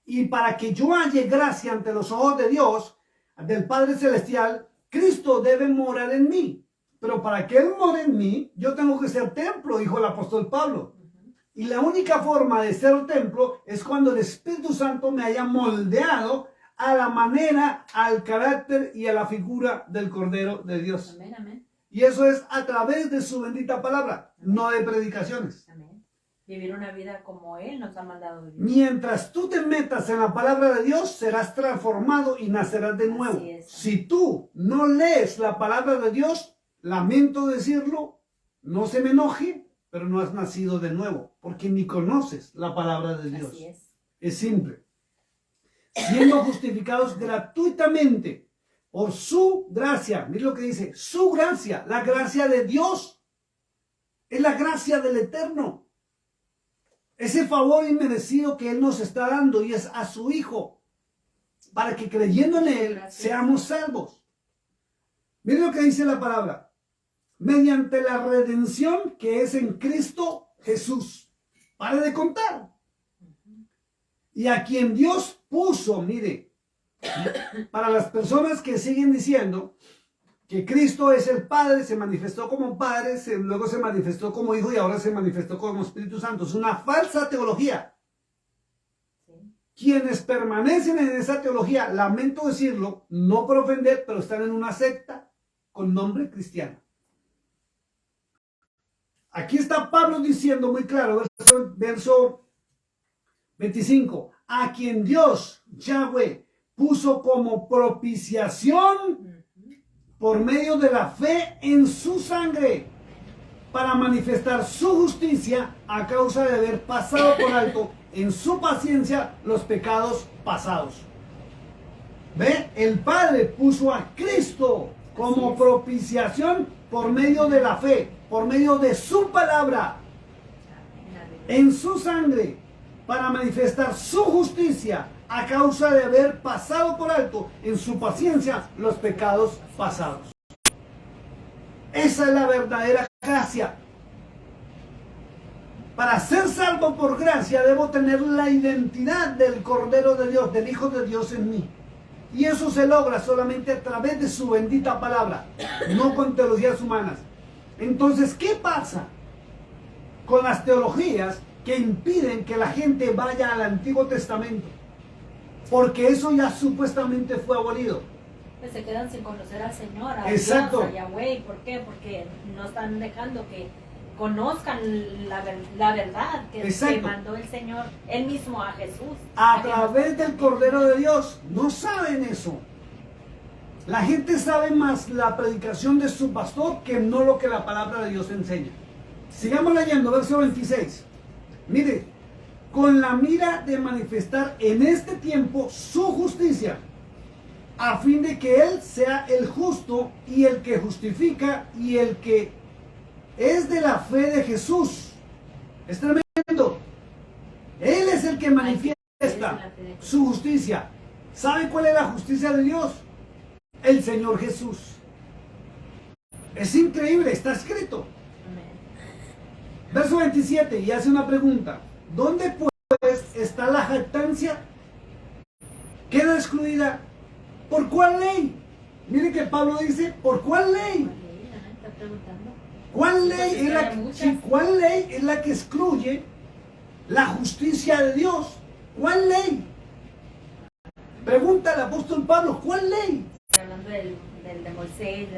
Y para que yo halle gracia ante los ojos de Dios, del Padre Celestial, Cristo debe morar en mí. Pero para que Él more en mí, yo tengo que ser templo, dijo el apóstol Pablo. Y la única forma de ser templo es cuando el Espíritu Santo me haya moldeado a la manera, al carácter y a la figura del Cordero de Dios. Amén, amén. Y eso es a través de su bendita palabra, no de predicaciones. Amén. Vivir una vida como Él nos ha mandado vivir. Mientras tú te metas en la palabra de Dios, serás transformado y nacerás de nuevo. Así es. Si tú no lees la palabra de Dios, lamento decirlo, no se me enoje, pero no has nacido de nuevo, porque ni conoces la palabra de Dios. Así es. Es simple. Siendo justificados gratuitamente por su gracia. Mira lo que dice, su gracia, la gracia de Dios. Es la gracia del Eterno. Ese favor inmerecido que Él nos está dando y es a su Hijo. Para que creyendo en Él Gracias. seamos salvos. Mira lo que dice la palabra. Mediante la redención que es en Cristo Jesús. Pare de contar. Y a quien Dios puso, mire, para las personas que siguen diciendo que Cristo es el Padre, se manifestó como Padre, luego se manifestó como Hijo y ahora se manifestó como Espíritu Santo. Es una falsa teología. Sí. Quienes permanecen en esa teología, lamento decirlo, no por ofender, pero están en una secta con nombre cristiano. Aquí está Pablo diciendo muy claro, verso 25, a quien Dios, Yahweh, puso como propiciación por medio de la fe en su sangre, para manifestar su justicia a causa de haber pasado por alto en su paciencia los pecados pasados. ¿Ve? El Padre puso a Cristo como propiciación por medio de la fe, por medio de su palabra, en su sangre, para manifestar su justicia a causa de haber pasado por alto en su paciencia los pecados pasados. Esa es la verdadera gracia. Para ser salvo por gracia debo tener la identidad del Cordero de Dios, del Hijo de Dios en mí. Y eso se logra solamente a través de su bendita palabra, no con teologías humanas. Entonces, ¿qué pasa con las teologías que impiden que la gente vaya al Antiguo Testamento? Porque eso ya supuestamente fue abolido. Pues se quedan sin conocer al Señor, a Exacto. Dios, a Yahweh. ¿Por qué? Porque no están dejando que conozcan la verdad que mandó el Señor, Él mismo a Jesús. A través del Cordero de Dios. No saben eso. La gente sabe más la predicación de su pastor que no lo que la palabra de Dios enseña. Sigamos leyendo, verso 26. Mire, con la mira de manifestar en este tiempo su justicia, a fin de que Él sea el justo y el que justifica y el que es de la fe de Jesús. Es tremendo. Él es el que manifiesta su justicia. ¿Sabe cuál es la justicia de Dios? El Señor Jesús. Es increíble, está escrito. Verso 27, y hace una pregunta. ¿Dónde pues está la jactancia? Queda excluida. ¿Por cuál ley? Mire que Pablo dice, ¿por cuál ley? Está preguntando. ¿Cuál ley ¿cuál ley es la que excluye la justicia de Dios? ¿Cuál ley? Pregunta el apóstol Pablo, ¿cuál ley? Está hablando del de Moisés,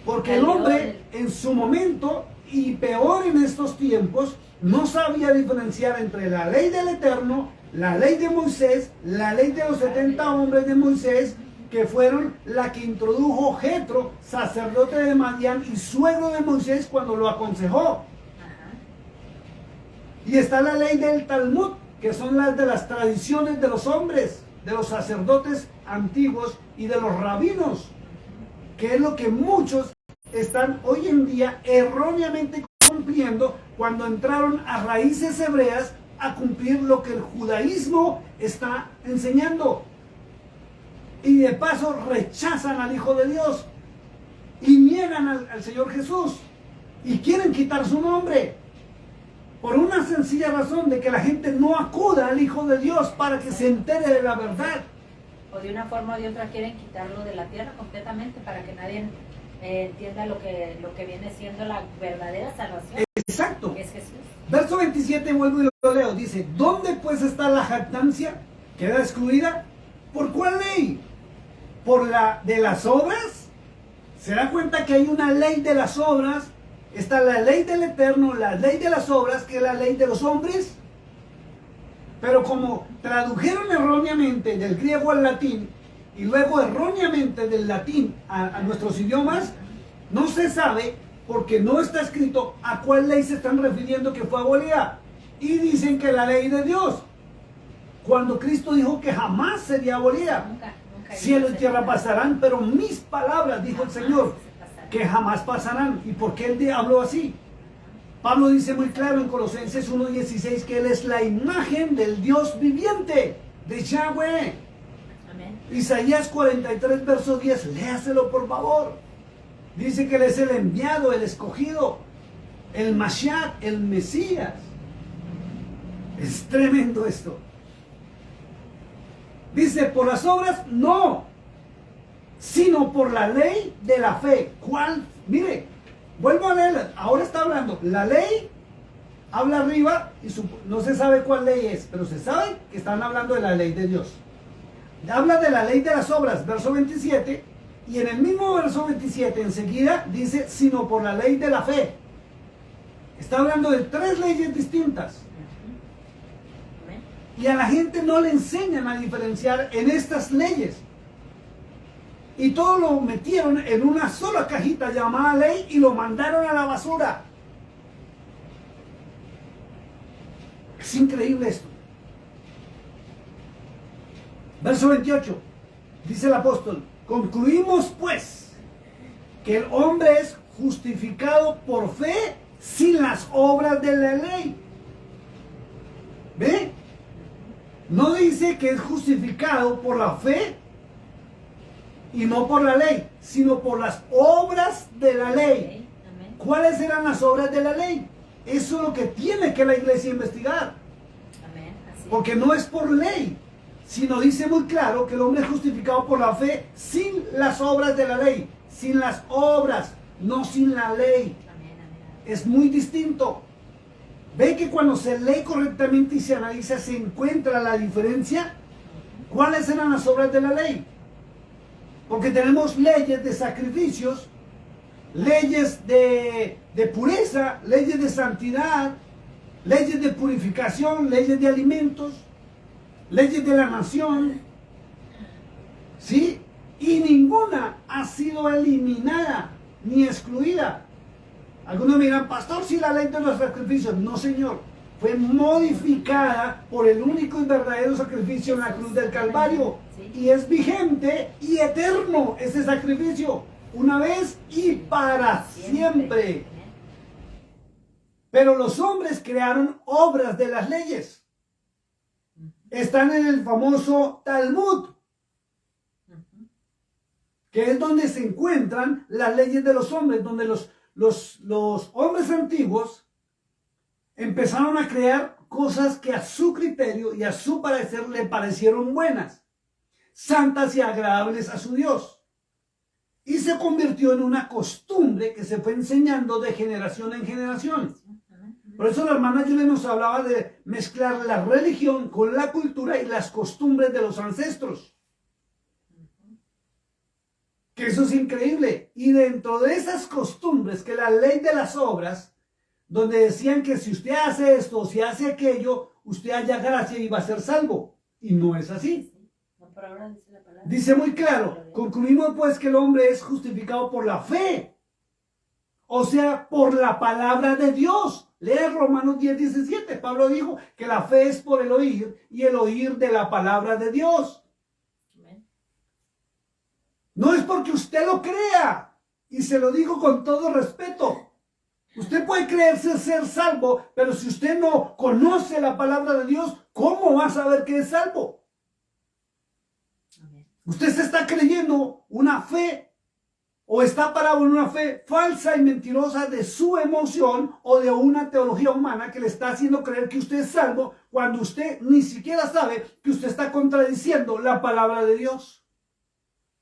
Porque el hombre en su momento, y peor en estos tiempos, no sabía diferenciar entre la ley del Eterno, la ley de Moisés, la ley de los 70 hombres de Moisés, que fueron la que introdujo Jetro, sacerdote de Madián y suegro de Moisés, cuando lo aconsejó. Y está la ley del Talmud, que son las de las tradiciones de los hombres, de los sacerdotes antiguos y de los rabinos. que es lo que muchos están hoy en día erróneamente cumpliendo cuando entraron a raíces hebreas a cumplir lo que el judaísmo está enseñando. Y de paso rechazan al Hijo de Dios y niegan al Señor Jesús y quieren quitar su nombre por una sencilla razón de que la gente no acuda al Hijo de Dios para que se entere de la verdad. O de una forma o de otra quieren quitarlo de la tierra completamente para que nadie entienda lo que viene siendo la verdadera salvación. Exacto. Que es Jesús. Verso 27, vuelvo y lo leo. Dice, ¿dónde pues está la jactancia? ¿Queda excluida? ¿Por cuál ley? ¿Por la de las obras? ¿Se da cuenta que hay una ley de las obras? Está la ley del Eterno, la ley de las obras, que es la ley de los hombres. Pero como tradujeron erróneamente del griego al latín y luego erróneamente del latín a nuestros idiomas, no se sabe, porque no está escrito a cuál ley se están refiriendo que fue abolida. Y dicen que la ley de Dios, cuando Cristo dijo que jamás sería abolida. Nunca Cielo y tierra pasarán, pero mis palabras, dijo el Señor, que jamás pasarán. ¿Y por qué él habló así? Pablo dice muy claro en Colosenses 1:16 que él es la imagen del Dios viviente, de Yahweh. Amén. Isaías 43, verso 10, léaselo por favor. Dice que él es el enviado, el escogido, el Mashiach, el Mesías. Es tremendo esto. Dice, por las obras, no, sino por la ley de la fe. ¿Cuál? Mire, vuelvo a leer, ahora está hablando, la ley, habla arriba, y no se sabe cuál ley es, pero se sabe que están hablando de la ley de Dios. Habla de la ley de las obras, verso 27, y en el mismo verso 27 enseguida dice, sino por la ley de la fe. Está hablando de tres leyes distintas. Y a la gente no le enseñan a diferenciar en estas leyes. Y todo lo metieron en una sola cajita llamada ley y lo mandaron a la basura. Es increíble esto. Verso 28. Dice el apóstol, concluimos pues que el hombre es justificado por fe sin las obras de la ley. ¿Ve? No dice que es justificado por la fe y no por la ley, sino por las obras de la ley. ¿Cuáles eran las obras de la ley? Eso es lo que tiene que la iglesia investigar. Porque no es por ley, sino dice muy claro que el hombre es justificado por la fe sin las obras de la ley. Sin las obras, no sin la ley. Es muy distinto. ¿Ve que cuando se lee correctamente y se analiza se encuentra la diferencia? ¿Cuáles eran las obras de la ley? Porque tenemos leyes de sacrificios, leyes de pureza, leyes de santidad, leyes de purificación, leyes de alimentos, leyes de la nación, ¿sí? Y ninguna ha sido eliminada ni excluida. Algunos me dirán, pastor, si la ley de los sacrificios. No, señor. Fue modificada por el único y verdadero sacrificio en la cruz del Calvario. Y es vigente y eterno ese sacrificio. Una vez y para siempre. Pero los hombres crearon obras de las leyes. Están en el famoso Talmud, que es donde se encuentran las leyes de los hombres, donde los hombres antiguos empezaron a crear cosas que a su criterio y a su parecer le parecieron buenas, santas y agradables a su Dios. Y se convirtió en una costumbre que se fue enseñando de generación en generación. Por eso la hermana Julia nos hablaba de mezclar la religión con la cultura y las costumbres de los ancestros. Que eso es increíble. Y dentro de esas costumbres, que la ley de las obras, donde decían que si usted hace esto o si hace aquello, usted haya gracia y va a ser salvo. Y no es así. Dice muy claro, concluimos pues que el hombre es justificado por la fe. O sea, por la palabra de Dios. Lea Romanos 10:17. Pablo dijo que la fe es por el oír y el oír de la palabra de Dios. No es porque usted lo crea, y se lo digo con todo respeto. Usted puede creerse ser salvo, pero si usted no conoce la palabra de Dios, ¿cómo va a saber que es salvo? Amén. Usted se está creyendo una fe o está parado en una fe falsa y mentirosa de su emoción o de una teología humana que le está haciendo creer que usted es salvo cuando usted ni siquiera sabe que usted está contradiciendo la palabra de Dios.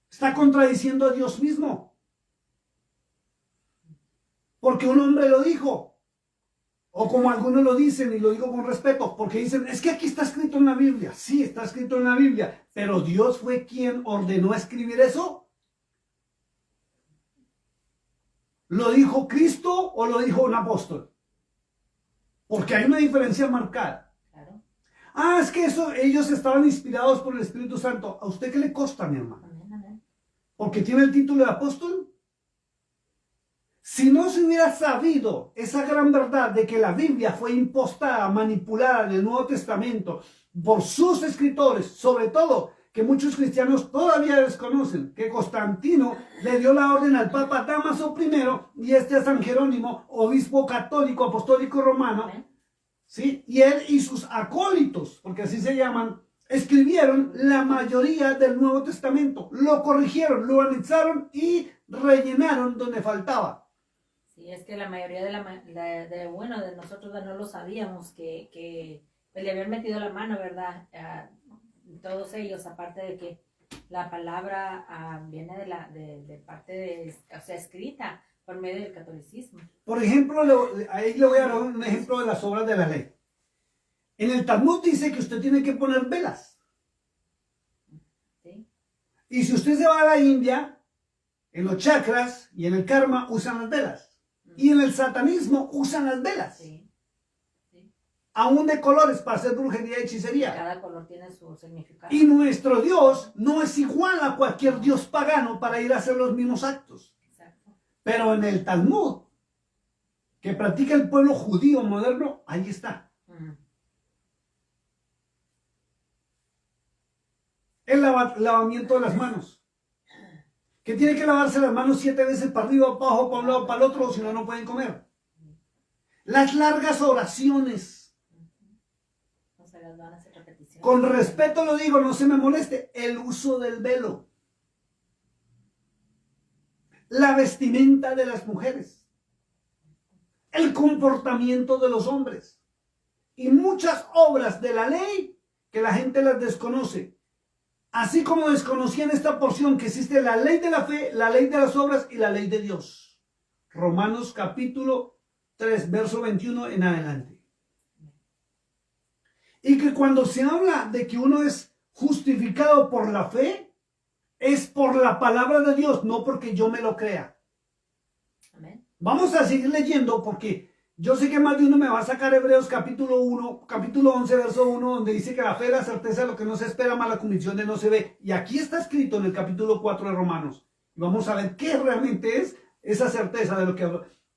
Está contradiciendo a Dios mismo. Porque un hombre lo dijo. O como algunos lo dicen, y lo digo con respeto, porque dicen, es que aquí está escrito en la Biblia. Sí, está escrito en la Biblia, pero Dios fue quien ordenó escribir eso. ¿Lo dijo Cristo o lo dijo un apóstol? Porque hay una diferencia marcada. Claro. Ah, es que eso, ellos estaban inspirados por el Espíritu Santo. ¿A usted qué le consta, mi hermano? Amén, amén. ¿Porque tiene el título de apóstol? Si no se hubiera sabido esa gran verdad de que la Biblia fue impostada, manipulada en el Nuevo Testamento por sus escritores, sobre todo que muchos cristianos todavía desconocen, que Constantino le dio la orden al Papa Dámaso I y este a San Jerónimo, obispo católico, apostólico romano, Amén. ¿sí? Y él y sus acólitos, porque así se llaman, escribieron la mayoría del Nuevo Testamento, lo corrigieron, lo anexaron y rellenaron donde faltaba. Sí, es que la mayoría de nosotros no lo sabíamos, que pues, le habían metido la mano, ¿verdad? Todos ellos, aparte de que la palabra viene de parte de, o sea, escrita por medio del catolicismo. Por ejemplo, ahí le voy a dar un ejemplo de las obras de la ley. En el Talmud dice que usted tiene que poner velas. ¿Sí? Y si usted se va a la India, en los chakras y en el karma usan las velas. Y en el satanismo usan las velas. Sí. Aún de colores para hacer brujería y hechicería. Cada color tiene su significado. Y nuestro Dios no es igual a cualquier Dios pagano para ir a hacer los mismos actos. Exacto. Pero en el Talmud, que practica el pueblo judío moderno, ahí está. El lavamiento de las manos. Que tiene que lavarse las manos 7 veces para arriba, para abajo, para un lado, para el otro, si no, no pueden comer. Las largas oraciones. Con respeto lo digo, no se me moleste, el uso del velo. La vestimenta de las mujeres. El comportamiento de los hombres. Y muchas obras de la ley que la gente las desconoce. Así como desconocían esta porción que existe la ley de la fe, la ley de las obras y la ley de Dios. Romanos capítulo 3, verso 21 en adelante. Y que cuando se habla de que uno es justificado por la fe, es por la palabra de Dios, no porque yo me lo crea. Amén. Vamos a seguir leyendo porque yo sé que más de uno me va a sacar Hebreos capítulo 11, verso 1, donde dice que la fe es la certeza de lo que no se espera, más la convicción de no se ve. Y aquí está escrito en el capítulo 4 de Romanos. Y vamos a ver qué realmente es esa certeza de lo que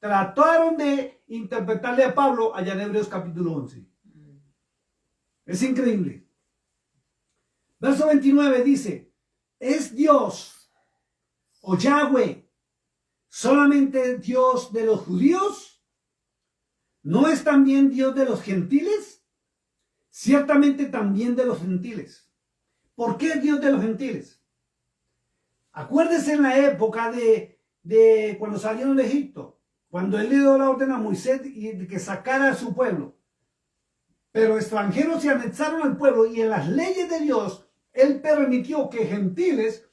trataron de interpretarle a Pablo allá en Hebreos capítulo 11. Es increíble. Verso 29 dice, ¿es Dios o Yahweh solamente Dios de los judíos? ¿No es también Dios de los gentiles? Ciertamente también de los gentiles. ¿Por qué Dios de los gentiles? Acuérdese en la época de cuando salieron de Egipto, cuando él le dio la orden a Moisés de que sacara a su pueblo. Pero extranjeros se anexaron al pueblo y en las leyes de Dios, él permitió que gentiles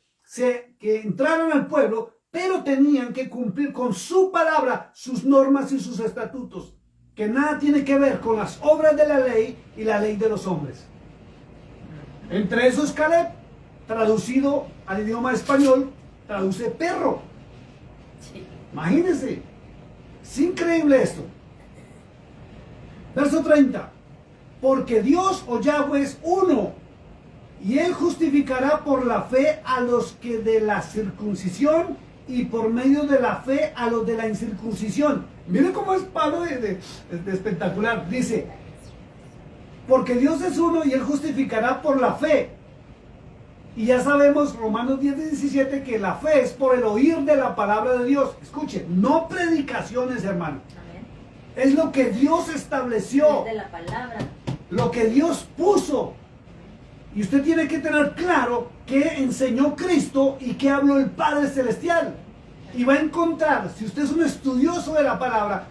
que entraran al pueblo, pero tenían que cumplir con su palabra, sus normas y sus estatutos, que nada tiene que ver con las obras de la ley y la ley de los hombres. Entre esos Caleb, traducido al idioma español, traduce perro. Sí. Imagínense, es increíble esto. Verso 30. Porque Dios o Yahweh es uno, y Él justificará por la fe a los que de la circuncisión y por medio de la fe a los de la incircuncisión. Miren cómo es Pablo de espectacular. Dice, porque Dios es uno y Él justificará por la fe Y ya sabemos, Romanos 10:17, que la fe es por el oír de la palabra de Dios. Escuche, no predicaciones, hermano. Amén. Es lo que Dios estableció, Es de la palabra. lo que Dios puso. Y usted tiene que tener claro qué enseñó Cristo y qué habló el Padre Celestial. Y va a encontrar, si usted es un estudioso de la palabra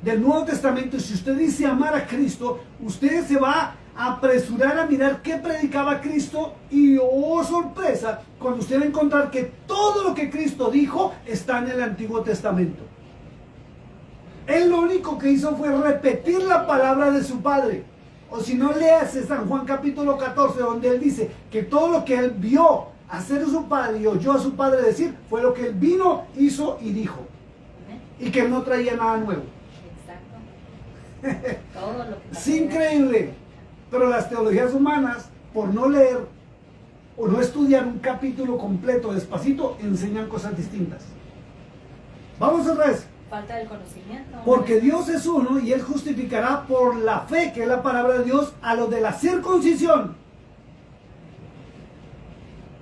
del Nuevo Testamento, y si usted dice amar a Cristo, usted se va a apresurar a mirar qué predicaba Cristo. Y oh sorpresa, cuando usted va a encontrar que todo lo que Cristo dijo está en el Antiguo Testamento. Él lo único que hizo fue repetir la palabra de su Padre. O si no, léase San Juan capítulo 14, donde él dice que todo lo que él vio hacer a su padre y oyó a su padre decir, fue lo que él vino, hizo y dijo. Amén. Y que él no traía nada nuevo. Exacto. Todo lo que Es increíble. Pero las teologías humanas, por no leer o no estudiar un capítulo completo despacito, enseñan cosas distintas. Vamos otra vez. Falta del conocimiento. Porque Dios es uno y Él justificará por la fe, que es la palabra de Dios, a los de la circuncisión.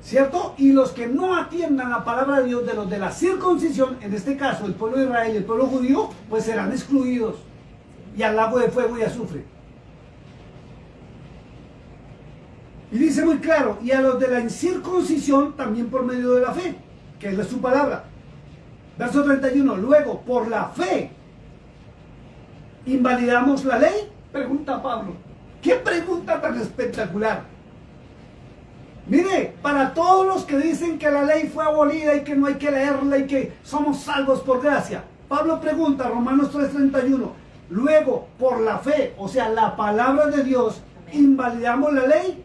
¿Cierto? Y los que no atiendan la palabra de Dios de los de la circuncisión, en este caso el pueblo de Israel y el pueblo judío, pues serán excluidos y al lago de fuego y azufre. Y dice muy claro, y a los de la incircuncisión también por medio de la fe, que es su palabra. Verso 31, luego, por la fe, ¿invalidamos la ley? Pregunta Pablo. ¿Qué pregunta tan espectacular? Mire, para todos los que dicen que la ley fue abolida y que no hay que leerla y que somos salvos por gracia, Pablo pregunta, Romanos 3:31, luego, por la fe, o sea, la palabra de Dios, ¿invalidamos la ley?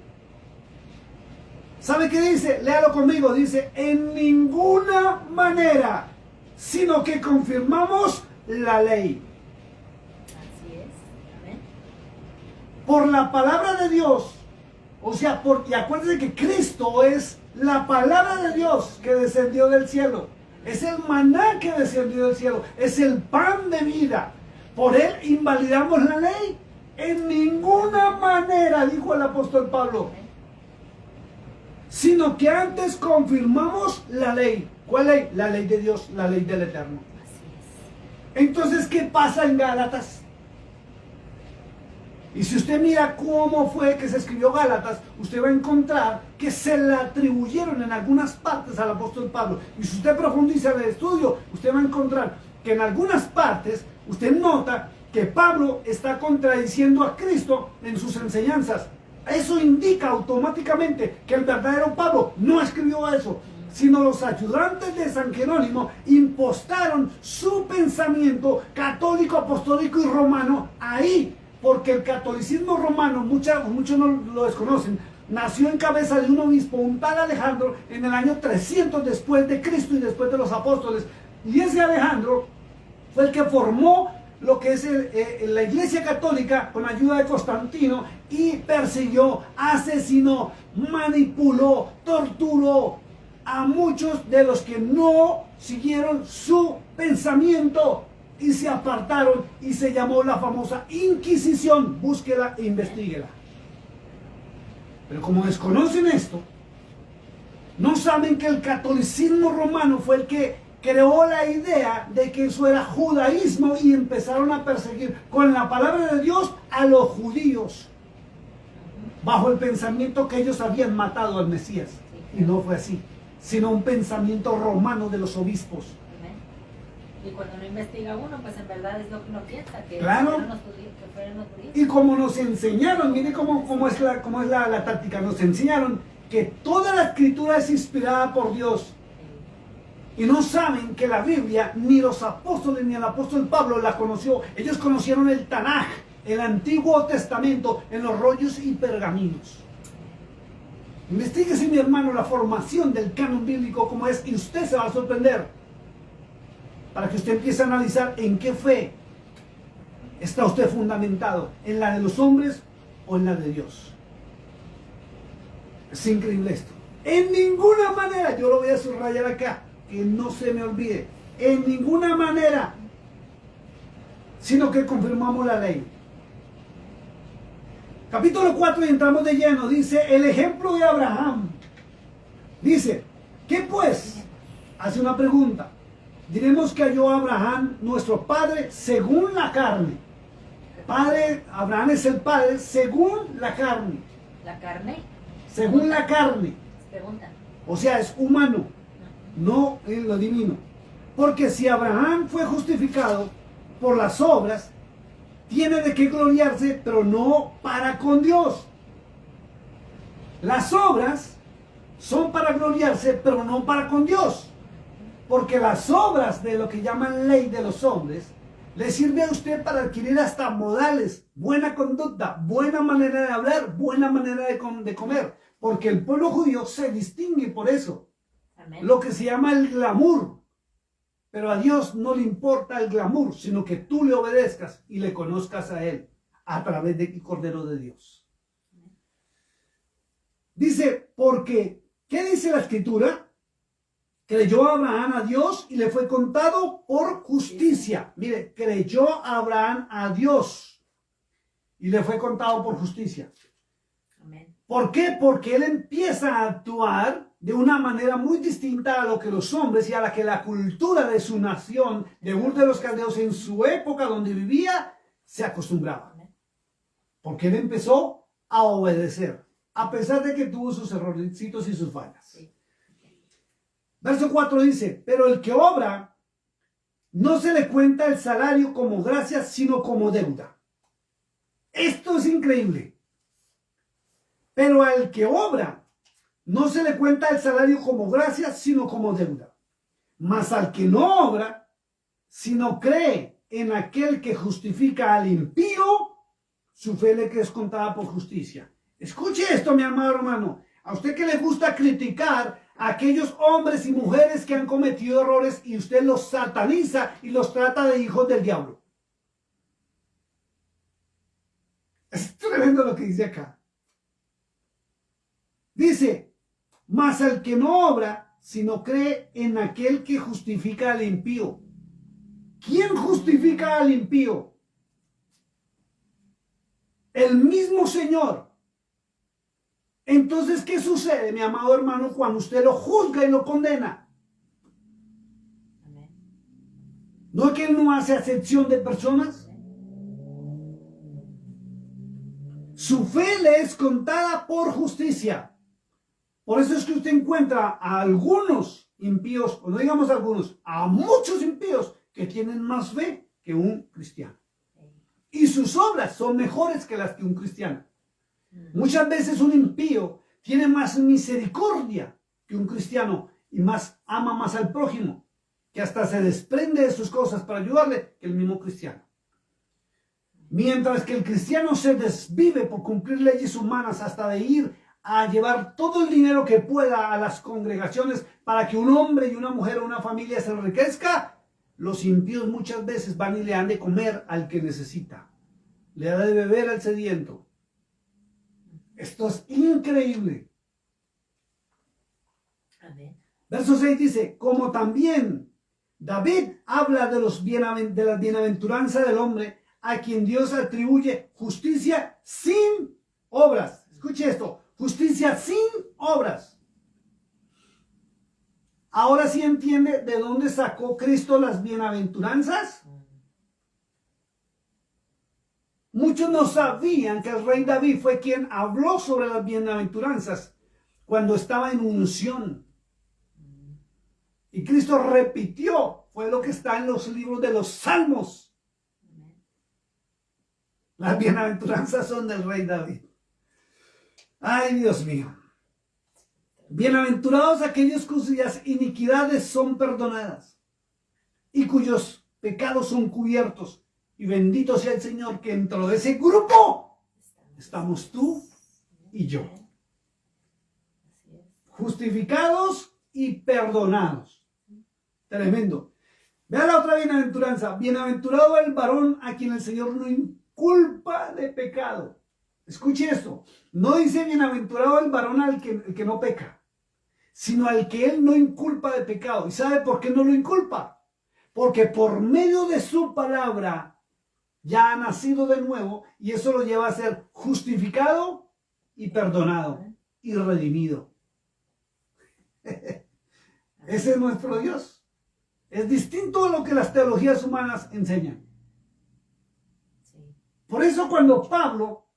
¿Sabe qué dice? Léalo conmigo, dice, en ninguna manera, sino que confirmamos la ley. Así es. Amén. Por la palabra de Dios, o sea, y acuérdense que Cristo es la palabra de Dios que descendió del cielo. Es el maná que descendió del cielo. Es el pan de vida. Por él invalidamos la ley. En ninguna manera, dijo el apóstol Pablo. Sino que antes confirmamos la ley. ¿Cuál ley? La ley de Dios, la ley del Eterno. Así es. Entonces, ¿qué pasa en Gálatas? Y si usted mira cómo fue que se escribió Gálatas, usted va a encontrar que se la atribuyeron en algunas partes al apóstol Pablo. Y si usted profundiza en el estudio, usted va a encontrar que en algunas partes usted nota que Pablo está contradiciendo a Cristo en sus enseñanzas. Eso indica automáticamente que el verdadero Pablo no escribió eso, sino los ayudantes de San Jerónimo impostaron su pensamiento católico, apostólico y romano ahí, porque el catolicismo romano, muchos no lo desconocen, nació en cabeza de un obispo, un tal Alejandro, en el año 300 después de Cristo y después de los apóstoles, y ese Alejandro fue el que formó lo que es la Iglesia Católica con ayuda de Constantino, y persiguió, asesinó, manipuló, torturó a muchos de los que no siguieron su pensamiento y se apartaron, y se llamó la famosa Inquisición. Búsquela e investíguela. Pero como desconocen esto, no saben que el catolicismo romano fue el que creó la idea de que eso era judaísmo, y empezaron a perseguir con la palabra de Dios a los judíos bajo el pensamiento que ellos habían matado al Mesías. Y no fue así, sino un pensamiento romano de los obispos. Y cuando no investiga uno, pues en verdad es lo que uno piensa, que Claro. fueron los judíos. Y como nos enseñaron, mire cómo es la táctica, nos enseñaron que toda la escritura es inspirada por Dios. Y no saben que la Biblia, ni los apóstoles, ni el apóstol Pablo la conoció. Ellos conocieron el Tanaj, el Antiguo Testamento, en los rollos y pergaminos. Investíguese, mi hermano, la formación del canon bíblico, como es, y usted se va a sorprender. Para que usted empiece a analizar en qué fe está usted fundamentado, en la de los hombres o en la de Dios. Es increíble esto. En ninguna manera, yo lo voy a subrayar acá, que no se me olvide, en ninguna manera, sino que confirmamos la ley. Capítulo 4, y entramos de lleno, dice el ejemplo de Abraham. Dice, ¿qué pues? Hace una pregunta. Diremos que halló a Abraham, nuestro padre, según la carne. Padre, Abraham es el padre según la carne. ¿La carne? Según la carne. Pregunta. O sea, es humano, no en lo divino. Porque si Abraham fue justificado por las obras, tiene de qué gloriarse, pero no para con Dios. Las obras son para gloriarse, pero no para con Dios. Porque las obras de lo que llaman ley de los hombres le sirve a usted para adquirir hasta modales, buena conducta, buena manera de hablar, buena manera de comer. Porque el pueblo judío se distingue por eso. Amén. Lo que se llama el glamour. Pero a Dios no le importa el glamour, sino que tú le obedezcas y le conozcas a Él a través del Cordero de Dios. Dice, porque, ¿qué dice la Escritura? Creyó Abraham a Dios y le fue contado por justicia. Mire, creyó Abraham a Dios y le fue contado por justicia. Amén. ¿Por qué? Porque él empieza a actuar de una manera muy distinta a lo que los hombres y a la que la cultura de su nación, de Ur de los Caldeos, en su época donde vivía, se acostumbraba. Porque él empezó a obedecer, a pesar de que tuvo sus errorcitos y sus fallas. Verso 4 dice, pero el que obra, no se le cuenta el salario como gracia, sino como deuda. Esto es increíble. Pero al que obra, no se le cuenta el salario como gracia, sino como deuda. Mas al que no obra, sino cree en aquel que justifica al impío, su fe le es contada por justicia. Escuche esto, mi amado hermano. A usted que le gusta criticar a aquellos hombres y mujeres que han cometido errores y usted los sataniza y los trata de hijos del diablo. Es tremendo lo que dice acá. Dice, mas el que no obra, sino cree en aquel que justifica al impío. ¿Quién justifica al impío? El mismo Señor. Entonces, ¿qué sucede, mi amado hermano, cuando usted lo juzga y lo condena? Amén. ¿No es que Él no hace acepción de personas? Su fe le es contada por justicia. Por eso es que usted encuentra a algunos impíos, o no digamos algunos, a muchos impíos que tienen más fe que un cristiano. Y sus obras son mejores que las que un cristiano. Muchas veces un impío tiene más misericordia que un cristiano y ama más al prójimo, que hasta se desprende de sus cosas para ayudarle que el mismo cristiano. Mientras que el cristiano se desvive por cumplir leyes humanas hasta de ir a llevar todo el dinero que pueda a las congregaciones para que un hombre y una mujer o una familia se enriquezca, los impíos muchas veces van y le dan de comer al que necesita, le dan de beber al sediento. Esto es increíble. Amén. Verso 6 dice, como también David habla de la bienaventuranza del hombre a quien Dios atribuye justicia sin obras. Escuche esto, justicia sin obras. Ahora sí entiende de dónde sacó Cristo las bienaventuranzas. Muchos no sabían que el rey David fue quien habló sobre las bienaventuranzas cuando estaba en unción. Y Cristo repitió, fue lo que está en los libros de los Salmos. Las bienaventuranzas son del rey David. Ay, Dios mío. Bienaventurados aquellos cuyas iniquidades son perdonadas y cuyos pecados son cubiertos. Y bendito sea el Señor que dentro de ese grupo estamos tú y yo. Justificados y perdonados. Tremendo. Vea la otra bienaventuranza. Bienaventurado el varón a quien el Señor no inculpa de pecado. Escuche esto. No dice bienaventurado el varón al que no peca, sino al que él no inculpa de pecado. ¿Y sabe por qué no lo inculpa? Porque por medio de su palabra ya ha nacido de nuevo y eso lo lleva a ser justificado y perdonado y redimido. Ese es nuestro Dios. Es distinto a lo que las teologías humanas enseñan. Sí. Por eso cuando Pablo,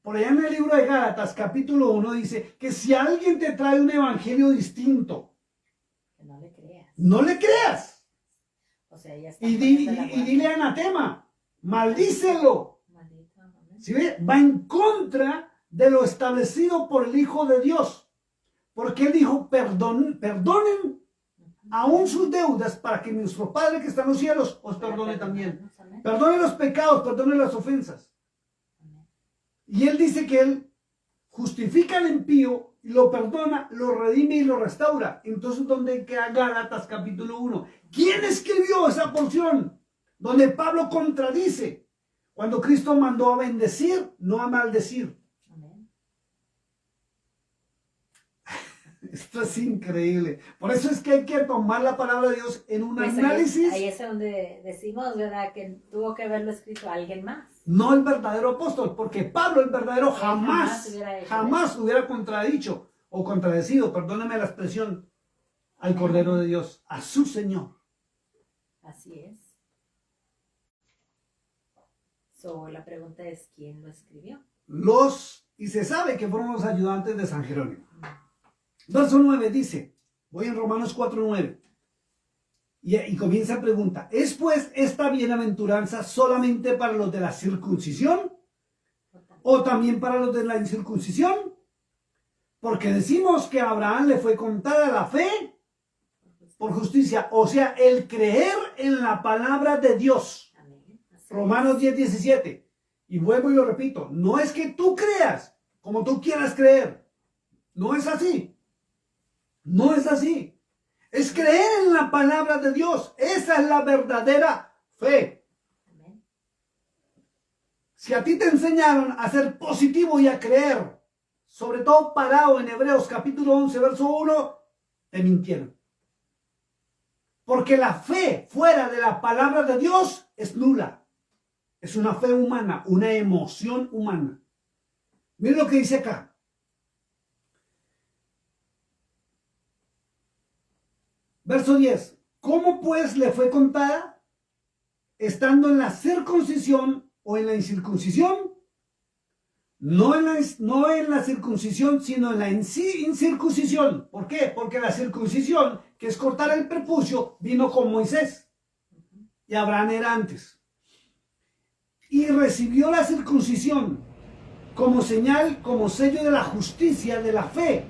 por allá en el libro de Gálatas, capítulo 1, dice que si alguien te trae un evangelio distinto, Que no le creas. no le creas. O sea, ya está. Y dile anatema, maldícelo. Maldito, amén. ¿Sí ve? Va en contra de lo establecido por el Hijo de Dios. Porque Él dijo, perdonen aún sus deudas para que nuestro Padre que está en los cielos os perdone también. Amén. Perdone los pecados, perdone las ofensas. Amén. Y Él dice que Él justifica al impío, lo perdona, lo redime y lo restaura. Entonces, ¿dónde queda Gálatas capítulo 1? ¿Quién escribió esa porción? Donde Pablo contradice. Cuando Cristo mandó a bendecir, no a maldecir. Amén. Esto es increíble. Por eso es que hay que tomar la palabra de Dios en un Pues análisis. ahí es donde decimos, ¿verdad? Que tuvo que haberlo escrito alguien más. No el verdadero apóstol, porque Pablo el verdadero jamás hubiera hecho jamás hubiera contradicho o contradecido, perdóname la expresión, al Cordero de Dios, a su Señor. Así es. So, la pregunta es, ¿quién lo escribió? Y se sabe que fueron los ayudantes de San Jerónimo. Verso 9 dice, voy en Romanos 4:9, y comienza la pregunta, ¿es pues esta bienaventuranza solamente para los de la circuncisión o también para los de la incircuncisión? Porque decimos que a Abraham le fue contada la fe por justicia, o sea, el creer en la palabra de Dios. Amén. Así es. Romanos 10:17. Y vuelvo y lo repito, no es que tú creas como tú quieras creer. No es así. No es así. Es creer en la palabra de Dios. Esa es la verdadera fe. Amén. Si a ti te enseñaron a ser positivo y a creer, sobre todo parado en Hebreos capítulo 11, verso 1, te mintieron. Porque la fe fuera de la palabra de Dios es nula. Es una fe humana, una emoción humana. Miren lo que dice acá. Verso 10. ¿Cómo pues le fue contada? Estando en la circuncisión o en la incircuncisión. No en la circuncisión, sino en la incircuncisión. ¿Por qué? Porque la circuncisión, que es cortar el prepucio, vino con Moisés. Y Abraham era antes. Y recibió la circuncisión como señal, como sello de la justicia, de la fe.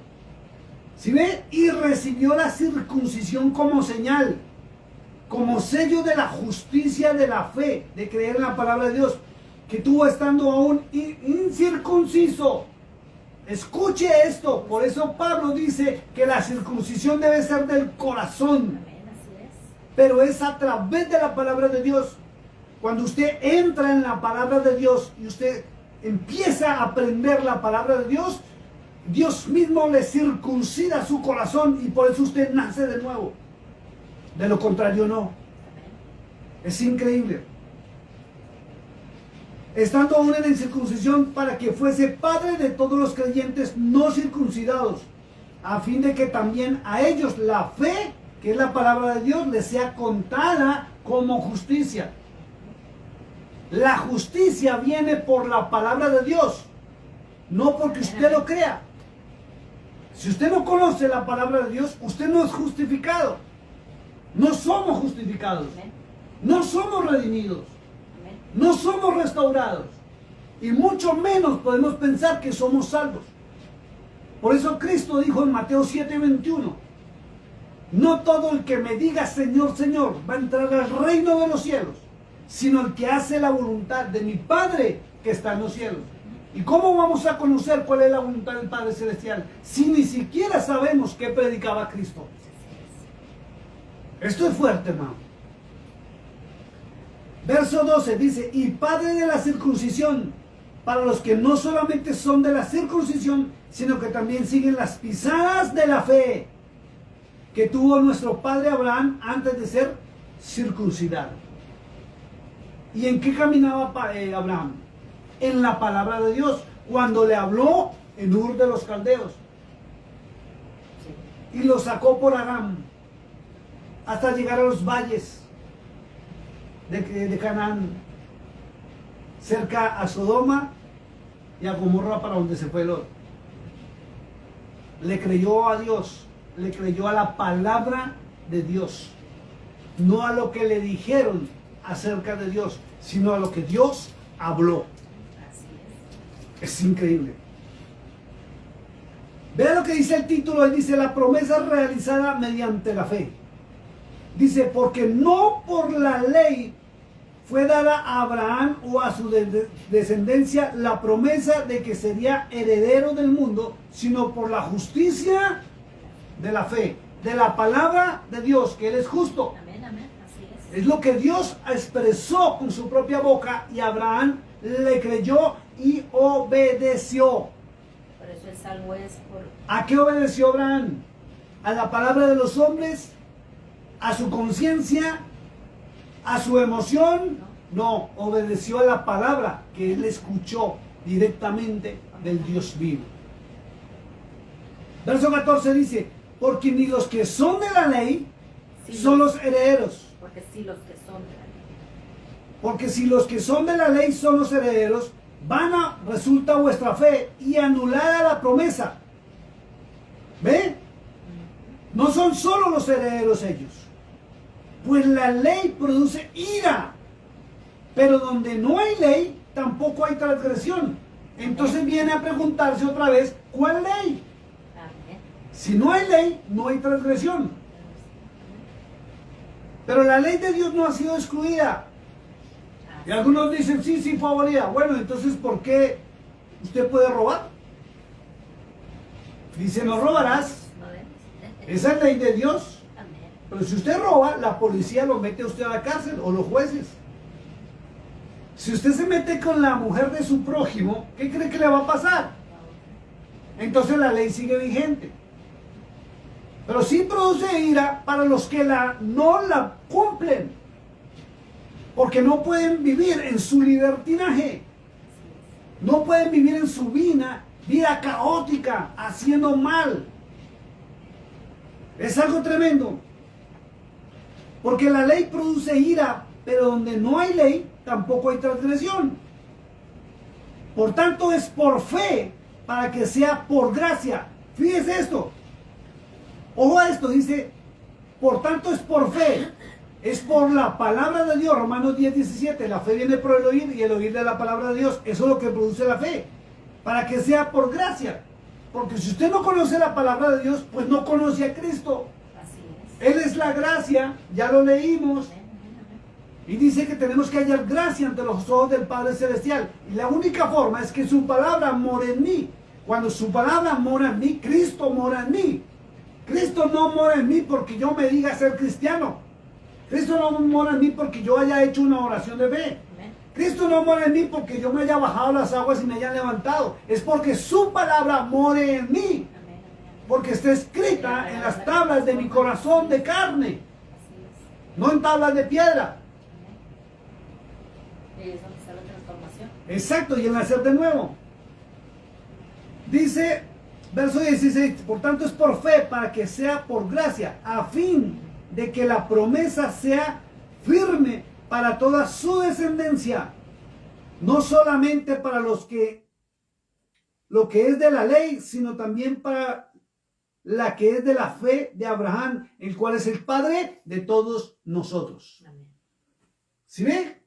¿Sí ve? Y recibió la circuncisión como señal, como sello de la justicia, de la fe, de creer en la palabra de Dios, que tuvo estando aún incircunciso. Escuche esto, por eso Pablo dice que la circuncisión debe ser del corazón, Amén. Así es. pero es a través de la palabra de Dios. Cuando usted entra en la palabra de Dios y usted empieza a aprender la palabra de Dios, Dios mismo le circuncida su corazón y por eso usted nace de nuevo. De lo contrario no. Amén. Es increíble. Estando aún en la incircuncisión para que fuese padre de todos los creyentes no circuncidados, a fin de que también a ellos la fe, que es la palabra de Dios, les sea contada como justicia. La justicia viene por la palabra de Dios, no porque usted lo crea. Si usted no conoce la palabra de Dios, usted no es justificado. No somos justificados. Amén. No somos redimidos. Amén. No somos restaurados. Y mucho menos podemos pensar que somos salvos. Por eso Cristo dijo en Mateo 7:21, no todo el que me diga Señor, Señor va a entrar al reino de los cielos, sino el que hace la voluntad de mi Padre que está en los cielos. ¿Y cómo vamos a conocer cuál es la voluntad del Padre Celestial si ni siquiera sabemos qué predicaba Cristo? Esto es fuerte, hermano. Verso 12 dice, y Padre de la circuncisión, para los que no solamente son de la circuncisión, sino que también siguen las pisadas de la fe que tuvo nuestro padre Abraham antes de ser circuncidado. ¿Y en qué caminaba Abraham? En la palabra de Dios, cuando le habló en Ur de los Caldeos. Sí. y los sacó por Aram hasta llegar a los valles de Canaán, cerca a Sodoma y a Gomorra, para donde se fue Lot. Le creyó a Dios, le creyó a la palabra de Dios, no a lo que le dijeron acerca de Dios, sino a lo que Dios habló. Así Es increíble. Vea lo que dice el título, él dice: la promesa realizada mediante la fe. Dice: porque no por la ley fue dada a Abraham o a su descendencia la promesa de que sería heredero del mundo, sino por la justicia de la fe, de la palabra de Dios, que Él es justo. Amén, amén, así es. Es lo que Dios expresó con su propia boca, y Abraham le creyó y obedeció. Por eso el salmo es por... ¿A qué obedeció Abraham? ¿A la palabra de los hombres? ¿A su conciencia? ¿A su emoción? No, obedeció a la palabra que él escuchó directamente del Dios vivo. Verso 14 dice: porque ni los que son de la ley Sí, son los herederos. Porque sí, los que son de la ley. Porque si los que son de la ley son los herederos, vana resulta vuestra fe y anulada la promesa. ¿Ve? No son solo los herederos ellos. Pues la ley produce ira. Pero donde no hay ley, tampoco hay transgresión. Entonces viene a preguntarse otra vez: ¿cuál ley? Amén. Si no hay ley, no hay transgresión. Pero la ley de Dios no ha sido excluida. Y algunos dicen: sí, sí fue abolida. Bueno, entonces ¿por qué usted puede robar? Dice: no robarás. No debes. Esa es ley de Dios. Amén. Pero si usted roba, la policía lo mete a usted a la cárcel, o los jueces. Si usted se mete con la mujer de su prójimo, ¿qué cree que le va a pasar? Entonces la ley sigue vigente. Pero sí produce ira para los que no la cumplen, porque no pueden vivir en su libertinaje, no pueden vivir en su vida caótica, haciendo mal. Es algo tremendo, porque la ley produce ira, pero donde no hay ley, tampoco hay transgresión. Por tanto, es por fe, para que sea por gracia. Fíjese esto. Ojo a esto, dice: por tanto es por fe. Es por la palabra de Dios. Romanos 10:17. La fe viene por el oír, y el oír de la palabra de Dios. Eso es lo que produce la fe. Para que sea por gracia. Porque si usted no conoce la palabra de Dios, pues no conoce a Cristo. Así es. Él es la gracia, ya lo leímos. Amén, amén, amén. Y dice que tenemos que hallar gracia ante los ojos del Padre Celestial. Y la única forma es que su palabra more en mí. Cuando su palabra mora en mí, Cristo mora en mí. Cristo no mora en mí porque yo me diga ser cristiano. Cristo no mora en mí porque yo haya hecho una oración de fe. Amén. Cristo no mora en mí porque yo me haya bajado las aguas y me haya levantado. Es porque su palabra more en mí. Amén, amén, amén. Porque está escrita en las tablas de mi corazón de carne, Así es. no en tablas de piedra. Amén. Y es donde está la transformación. Exacto, y el nacer de nuevo. Dice, verso 16: por tanto es por fe, para que sea por gracia, a fin de que la promesa sea firme para toda su descendencia, no solamente para lo que es de la ley, sino también para la que es de la fe de Abraham, el cual es el Padre de todos nosotros. Amén. ¿Sí ve?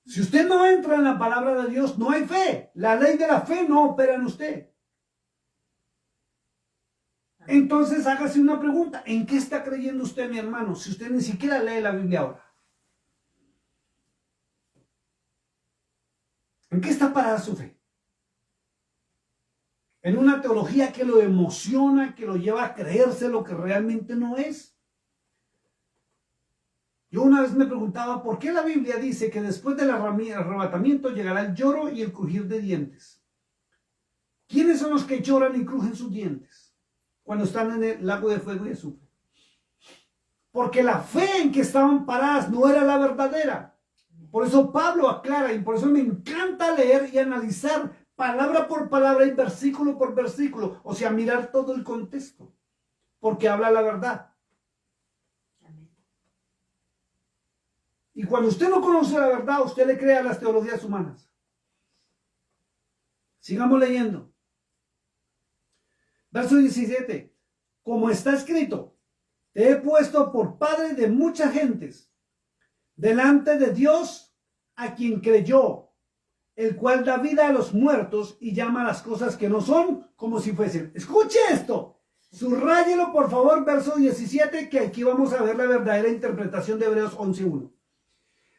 Si usted no entra en la palabra de Dios, no hay fe. La ley de la fe no opera en usted. Entonces hágase una pregunta: ¿en qué está creyendo usted, mi hermano, si usted ni siquiera lee la Biblia ahora? ¿En qué está parada su fe? ¿En una teología que lo emociona, que lo lleva a creerse lo que realmente no es? Yo una vez me preguntaba por qué la Biblia dice que después del arrebatamiento llegará el lloro y el crujir de dientes. ¿Quiénes son los que lloran y crujen sus dientes cuando están en el lago de fuego y azufre? Porque la fe en que estaban paradas no era la verdadera. Por eso Pablo aclara, y por eso me encanta leer y analizar palabra por palabra y versículo por versículo. O sea, mirar todo el contexto, porque habla la verdad. Amén. Y cuando usted no conoce la verdad, usted le cree a las teologías humanas. Sigamos leyendo. Verso 17. Como está escrito, te he puesto por padre de muchas gentes, delante de Dios a quien creyó, el cual da vida a los muertos y llama a las cosas que no son como si fuesen. Escuche esto. Subrayelo por favor, verso 17, que aquí vamos a ver la verdadera interpretación de Hebreos 11:1.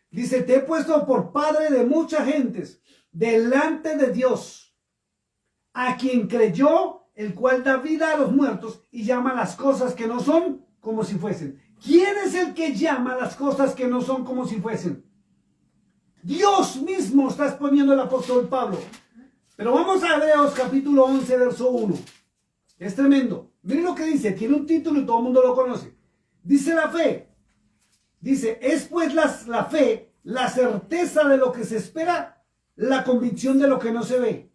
Dice, te he puesto por padre de muchas gentes, delante de Dios, a quien creyó, el cual da vida a los muertos y llama a las cosas que no son como si fuesen. ¿Quién es el que llama a las cosas que no son como si fuesen? Dios mismo, está exponiendo el apóstol Pablo. Pero vamos a Hebreos capítulo 11, verso 1. Es tremendo. Miren lo que dice, tiene un título y todo el mundo lo conoce. Dice la fe. Dice, es pues la fe, la certeza de lo que se espera, la convicción de lo que no se ve.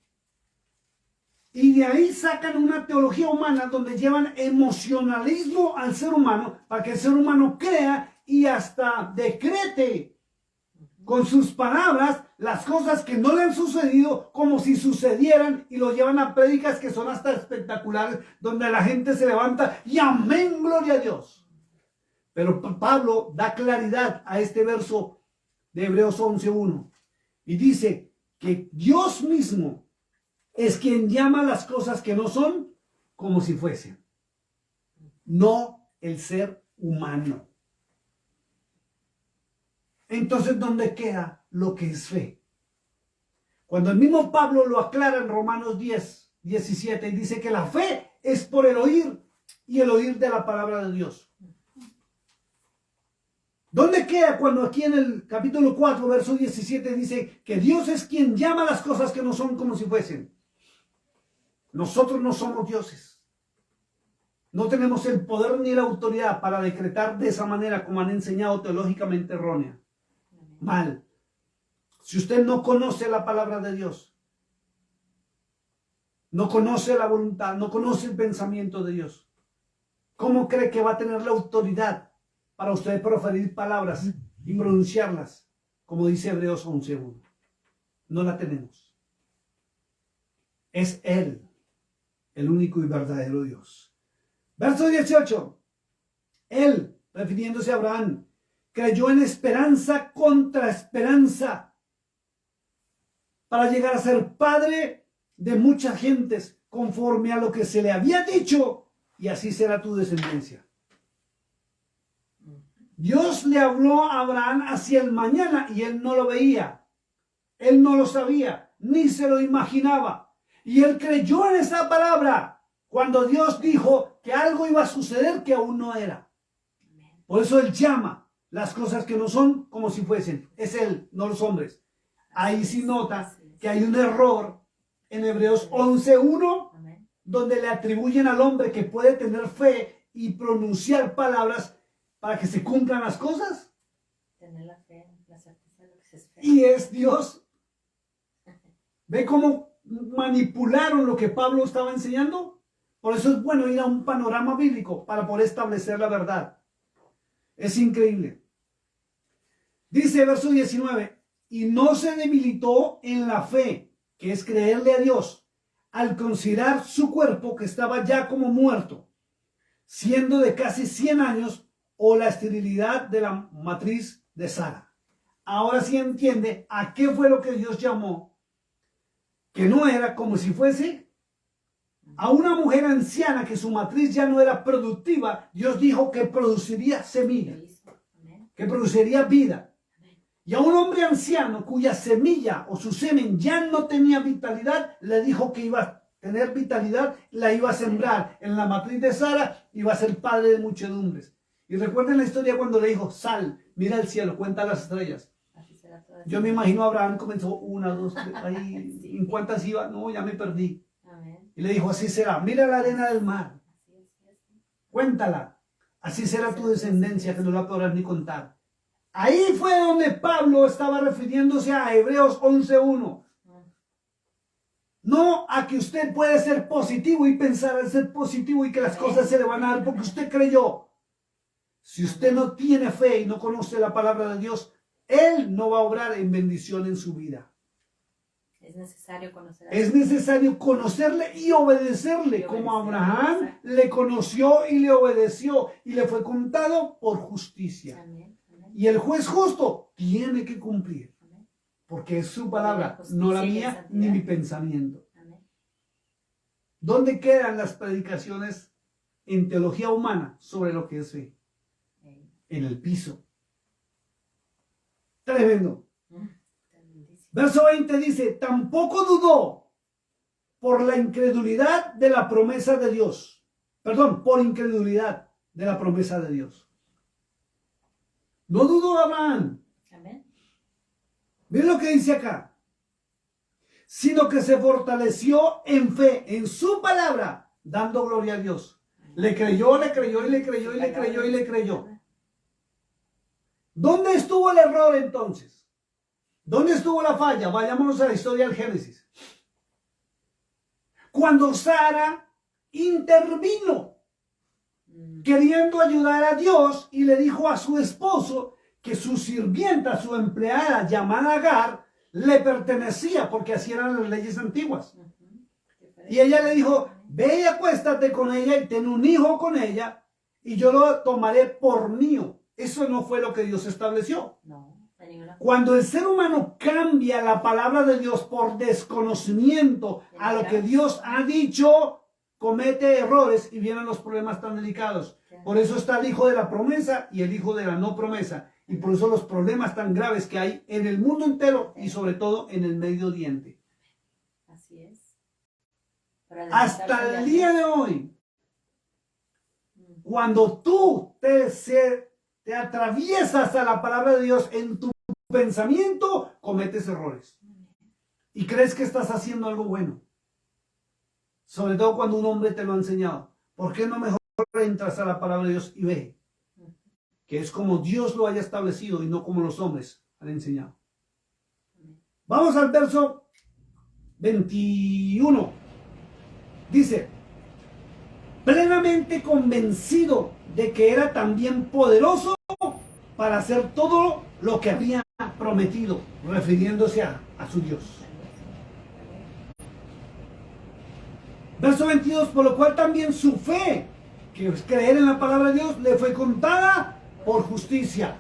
Y de ahí sacan una teología humana donde llevan emocionalismo al ser humano para que el ser humano crea y hasta decrete con sus palabras las cosas que no le han sucedido como si sucedieran, y lo llevan a prédicas que son hasta espectaculares, donde la gente se levanta y amén, gloria a Dios. Pero Pablo da claridad a este verso de Hebreos 11:1 y dice que Dios mismo es quien llama las cosas que no son como si fuesen, no el ser humano. Entonces, ¿dónde queda lo que es fe? Cuando el mismo Pablo lo aclara en Romanos 10:17 y dice que la fe es por el oír y el oír de la palabra de Dios. ¿Dónde queda cuando aquí en el capítulo 4, verso 17 dice que Dios es quien llama las cosas que no son como si fuesen? Nosotros no somos dioses. No tenemos el poder ni la autoridad para decretar de esa manera como han enseñado teológicamente errónea. Mal. Si usted no conoce la palabra de Dios, no conoce la voluntad, no conoce el pensamiento de Dios, ¿cómo cree que va a tener la autoridad para usted proferir palabras y pronunciarlas, como dice Hebreos 11:1? No la tenemos. Es Él, el único y verdadero Dios. Verso 18. Él, refiriéndose a Abraham, creyó en esperanza contra esperanza para llegar a ser padre de muchas gentes, conforme a lo que se le había dicho, y así será tu descendencia. Dios le habló a Abraham hacia el mañana y él no lo veía, él no lo sabía, ni se lo imaginaba, y él creyó en esa palabra cuando Dios dijo que algo iba a suceder que aún no era. Por eso él llama las cosas que no son como si fuesen. Es él, no los hombres. Ahí sí nota que hay un error en Hebreos 11:1, donde le atribuyen al hombre que puede tener fe y pronunciar palabras para que se cumplan las cosas. Tener la fe, la certeza de lo que se espera. Y es Dios. ¿Ve cómo manipularon lo que Pablo estaba enseñando? Por eso es bueno ir a un panorama bíblico para poder establecer la verdad. Es increíble. Dice verso 19, y no se debilitó en la fe, que es creerle a Dios, al considerar su cuerpo que estaba ya como muerto, siendo de casi 100 años, o la esterilidad de la matriz de Sara. Ahora sí entiende a qué fue lo que Dios llamó, que no era como si fuese a una mujer anciana que su matriz ya no era productiva. Dios dijo que produciría semilla, que produciría vida. Y a un hombre anciano cuya semilla o su semen ya no tenía vitalidad, le dijo que iba a tener vitalidad, la iba a sembrar en la matriz de Sara y iba a ser padre de muchedumbres. Y recuerden la historia cuando le dijo, sal, mira el cielo, cuenta las estrellas. Yo me imagino a Abraham comenzó 1, 2, 3, ahí, ¿en cuántas iba? No, ya me perdí. Y le dijo, así será, mira la arena del mar, cuéntala, así será tu descendencia, que no la podrás ni contar. Ahí fue donde Pablo estaba refiriéndose a Hebreos 11:1. No a que usted puede ser positivo y pensar en ser positivo y que las cosas se le van a dar porque usted creyó. Si usted no tiene fe y no conoce la palabra de Dios, Él no va a obrar en bendición en su vida. Es necesario conocer a Es Dios. necesario conocerle y obedecerle, como Abraham Exacto. le conoció y le obedeció y le fue contado por justicia. Amén. Amén. Y el juez justo tiene que cumplir, Amén. porque es su palabra, Justicia no la y mía santidad. ni mi pensamiento. Amén. ¿Dónde quedan las predicaciones en teología humana sobre lo que es fe? Amén. En el piso. Tremendo. Tremendísimo. Verso 20 dice, tampoco dudó por la incredulidad de la promesa de Dios. Perdón, por incredulidad de la promesa de Dios. No dudó Abraham. Amén. Miren lo que dice acá. Sino que se fortaleció en fe, en su palabra, dando gloria a Dios. Le creyó, le creyó y le creyó y le creyó y le creyó. ¿Dónde estuvo el error entonces? ¿Dónde estuvo la falla? Vayámonos a la historia del Génesis. Cuando Sara intervino queriendo ayudar a Dios y le dijo a su esposo que su sirvienta, su empleada llamada Agar, le pertenecía porque así eran las leyes antiguas. Y ella le dijo, ve y acuéstate con ella y ten un hijo con ella y yo lo tomaré por mío. Eso no fue lo que Dios estableció. No, de ninguna Cuando el ser humano cambia la palabra de Dios por desconocimiento a lo que Dios ha dicho, comete errores y vienen los problemas tan delicados. Por eso está el hijo de la promesa y el hijo de la no promesa. Y por eso los problemas tan graves que hay en el mundo entero y sobre todo en el Medio Oriente. Así es. Para Hasta despertarse el de día Dios. de hoy, cuando tú te atraviesas a la palabra de Dios en tu pensamiento, cometes errores. Y crees que estás haciendo algo bueno. Sobre todo cuando un hombre te lo ha enseñado. ¿Por qué no mejor entras a la palabra de Dios y ve? Que es como Dios lo haya establecido y no como los hombres han enseñado. Vamos al verso 21. Dice, plenamente convencido de que era también poderoso para hacer todo lo que había prometido, refiriéndose a su Dios. Verso 22, por lo cual también su fe, que es creer en la palabra de Dios, le fue contada por justicia.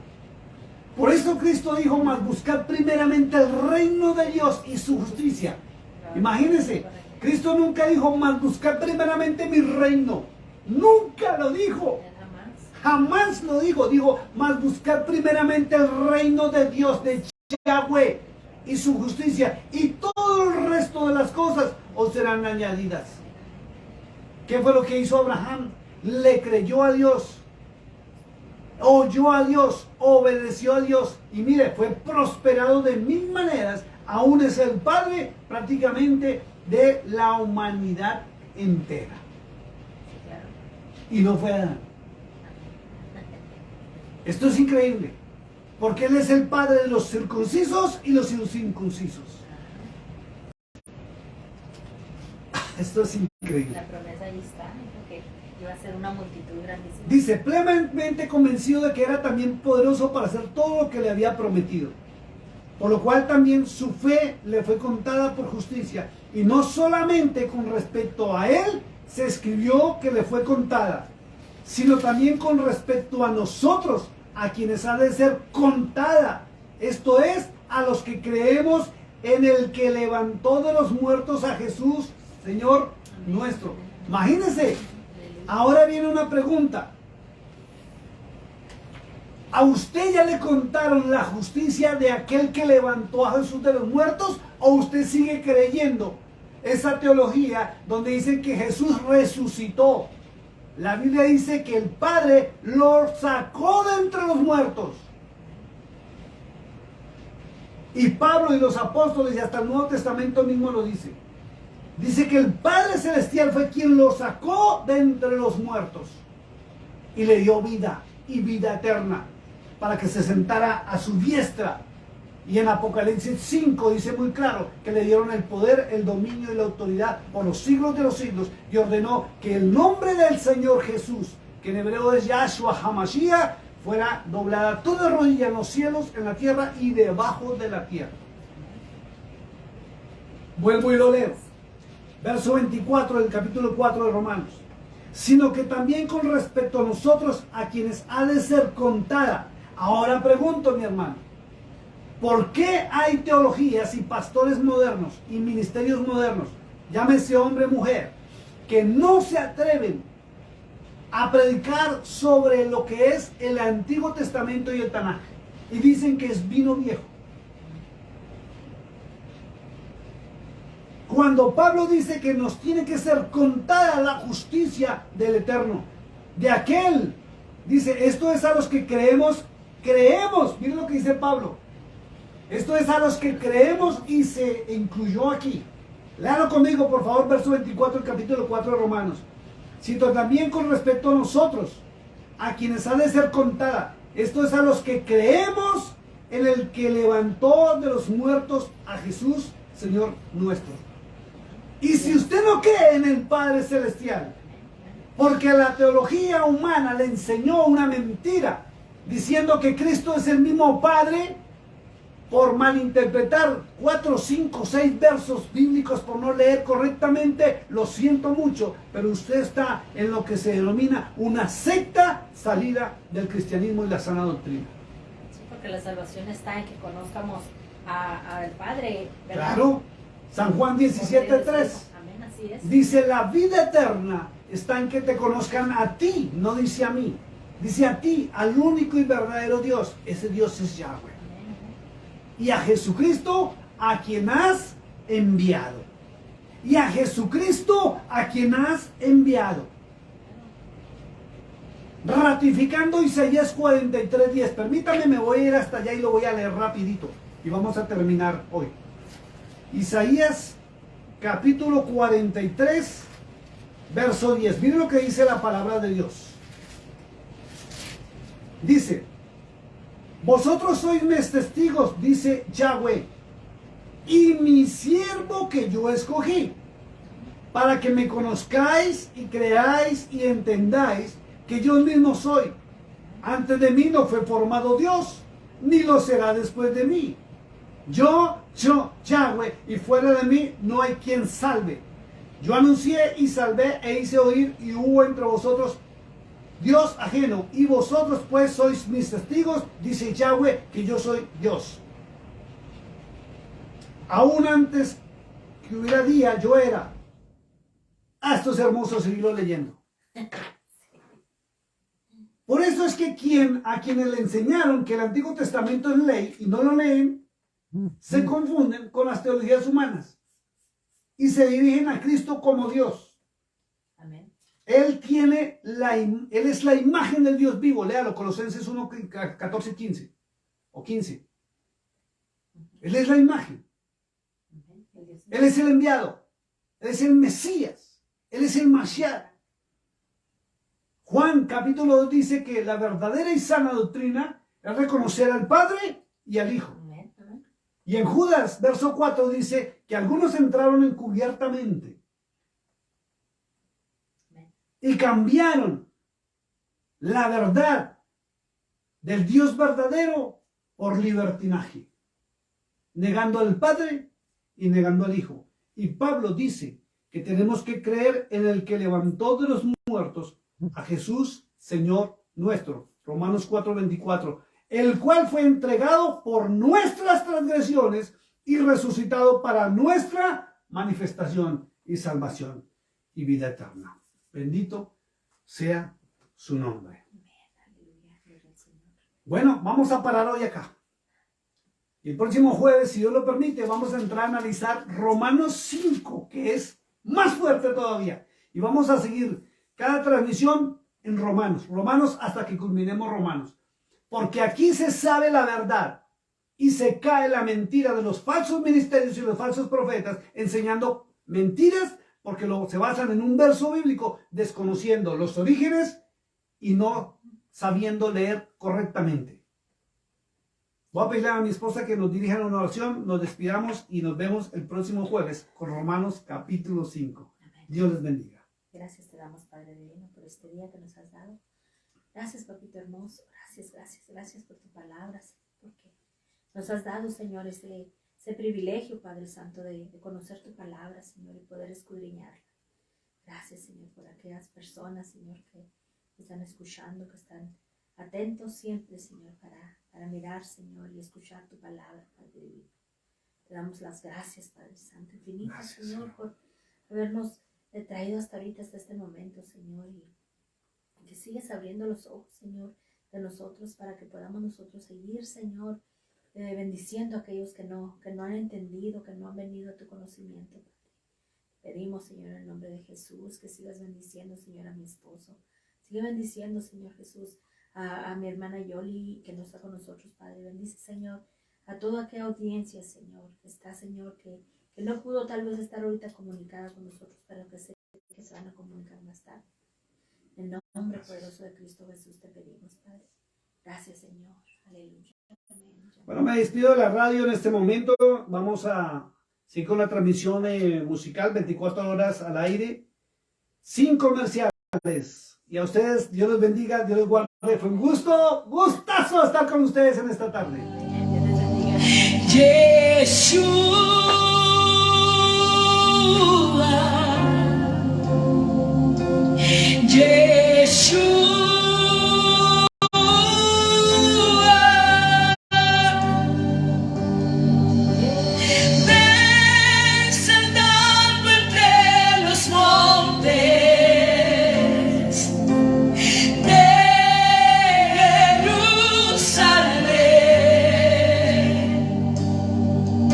Por eso Cristo dijo, mas buscad primeramente el reino de Dios y su justicia. Imagínense, Cristo nunca dijo, mas buscad primeramente mi reino. Nunca lo dijo. Jamás lo dijo. Dijo, mas buscad primeramente el reino de Dios, de Yahweh y su justicia. Y todo el resto de las cosas os serán añadidas. ¿Qué fue lo que hizo Abraham? Le creyó a Dios. Oyó a Dios, obedeció a Dios y mire, fue prosperado de mil maneras, aún es el padre prácticamente de la humanidad entera. Y no fue Adán. Esto es increíble, porque él es el padre de los circuncisos y los incircuncisos. Esto es increíble. La promesa ahí está, que iba a ser una multitud grandísima. Dice, plenamente convencido de que era también poderoso para hacer todo lo que le había prometido. Por lo cual también su fe le fue contada por justicia. Y no solamente con respecto a él se escribió que le fue contada, sino también con respecto a nosotros, a quienes ha de ser contada. Esto es, a los que creemos en el que levantó de los muertos a Jesús, Señor nuestro. Imagínense. Ahora viene una pregunta. ¿A usted ya le contaron la justicia de aquel que levantó a Jesús de los muertos? ¿O usted sigue creyendo esa teología donde dicen que Jesús resucitó? La Biblia dice que el Padre lo sacó de entre los muertos. Y Pablo y los apóstoles y hasta el Nuevo Testamento mismo lo dice. Dice que el Padre Celestial fue quien lo sacó de entre los muertos y le dio vida y vida eterna para que se sentara a su diestra Y en Apocalipsis 5 dice muy claro que le dieron el poder, el dominio y la autoridad por los siglos de los siglos, y ordenó que el nombre del Señor Jesús, que en hebreo es Yahshua HaMashiach, fuera doblada toda rodilla en los cielos, en la tierra y debajo de la tierra. Vuelvo y lo leo. Verso 24 del capítulo 4 de Romanos. Sino que también con respecto a nosotros, a quienes ha de ser contada. Ahora pregunto, mi hermano, ¿por qué hay teologías y pastores modernos y ministerios modernos, llámese hombre o mujer, que no se atreven a predicar sobre lo que es el Antiguo Testamento y el Tanaj? Y dicen que es vino viejo. Cuando Pablo dice que nos tiene que ser contada la justicia del Eterno, de aquel, dice, esto es a los que creemos, miren lo que dice Pablo, esto es a los que creemos y se incluyó aquí. Léalo conmigo, por favor, verso 24 del capítulo 4 de Romanos. Sino también con respecto a nosotros, a quienes ha de ser contada, esto es a los que creemos en el que levantó de los muertos a Jesús, Señor nuestro. Y si usted no cree en el Padre Celestial, porque la teología humana le enseñó una mentira, diciendo que Cristo es el mismo Padre, por malinterpretar 4, 5, 6 versos bíblicos, por no leer correctamente, lo siento mucho, pero usted está en lo que se denomina una secta salida del cristianismo y la sana doctrina. Sí, porque la salvación está en que conozcamos al Padre, ¿verdad? Claro. San Juan 17:3 Amén, así es. dice: la vida eterna está en que te conozcan a ti, no dice a mí, dice a ti, al único y verdadero Dios. Ese Dios es Yahweh. Amén. Y a Jesucristo, a quien has enviado. Y a Jesucristo, a quien has enviado. Ratificando Isaías 43:10. Permítame, me voy a ir hasta allá y lo voy a leer rapidito. Y vamos a terminar hoy. Isaías capítulo 43, verso 10. Miren lo que dice la palabra de Dios. Dice: vosotros sois mis testigos, dice Yahweh, y mi siervo que yo escogí, para que me conozcáis y creáis y entendáis que yo mismo soy. Antes de mí no fue formado Dios, ni lo será después de mí. Yo, Yahweh, y fuera de mí no hay quien salve. Yo anuncié y salvé e hice oír, y hubo entre vosotros Dios ajeno, y vosotros pues sois mis testigos, dice Yahweh, que yo soy Dios. Aún antes que hubiera día, yo era. Esto es hermoso seguirlo leyendo. Por eso es que a quienes le enseñaron que el Antiguo Testamento es ley y no lo leen, se confunden con las teologías humanas y se dirigen a Cristo como Dios. Amén. Él es la imagen del Dios vivo. Léalo, Colosenses 1, 14, 15 o 15. Él es la imagen. Él es el enviado. Él es el Mesías. Él es el Mashiach. Juan capítulo 2 dice que la verdadera y sana doctrina es reconocer al Padre y al Hijo. Y en Judas, verso 4, dice que algunos entraron encubiertamente y cambiaron la verdad del Dios verdadero por libertinaje, negando al Padre y negando al Hijo. Y Pablo dice que tenemos que creer en el que levantó de los muertos a Jesús, Señor nuestro. Romanos 4:24. El cual fue entregado por nuestras transgresiones y resucitado para nuestra manifestación y salvación y vida eterna. Bendito sea su nombre. Bueno, vamos a parar hoy acá. Y el próximo jueves, si Dios lo permite, vamos a entrar a analizar Romanos 5, que es más fuerte todavía. Y vamos a seguir cada transmisión en Romanos hasta que culminemos Romanos. Porque aquí se sabe la verdad y se cae la mentira de los falsos ministerios y los falsos profetas enseñando mentiras porque se basan en un verso bíblico desconociendo los orígenes y no sabiendo leer correctamente. Voy a pedirle a mi esposa que nos dirija una oración, nos despidamos y nos vemos el próximo jueves con Romanos capítulo 5. Dios les bendiga. Gracias te damos, Padre Divino, por este día que nos has dado. Gracias, Papito hermoso. Gracias por tu palabra, porque nos has dado, Señor, ese privilegio, Padre Santo, de conocer tu palabra, Señor, y poder escudriñarla. Gracias, Señor, por aquellas personas, Señor, que están escuchando, que están atentos siempre, Señor, para mirar, Señor, y escuchar tu palabra, Padre Divino. Te damos las gracias, Padre Santo, infinitas, Señor, por habernos traído hasta ahorita, hasta este momento, Señor, y que sigues abriendo los ojos, Señor, de nosotros para que podamos nosotros seguir, Señor, bendiciendo a aquellos que no han entendido, que no han venido a tu conocimiento. Pedimos, Señor, en el nombre de Jesús, que sigas bendiciendo, Señor, a mi esposo. Sigue bendiciendo, Señor Jesús, a mi hermana Yoli, que no está con nosotros, Padre. Bendice, Señor, a toda aquella audiencia, Señor, que está, Señor, que no pudo tal vez estar ahorita comunicada con nosotros, pero que sé que se van a comunicar más tarde. En el nombre poderoso de Cristo Jesús te pedimos, Padre. Gracias, Señor. Aleluya. Amén. Bueno, me despido de la radio en este momento. Vamos a seguir con la transmisión musical 24 horas al aire, sin comerciales. Y a ustedes, Dios los bendiga, Dios los guarde. Fue un gustazo estar con ustedes en esta tarde. Dios les bendiga. Yeshua, Yeshua.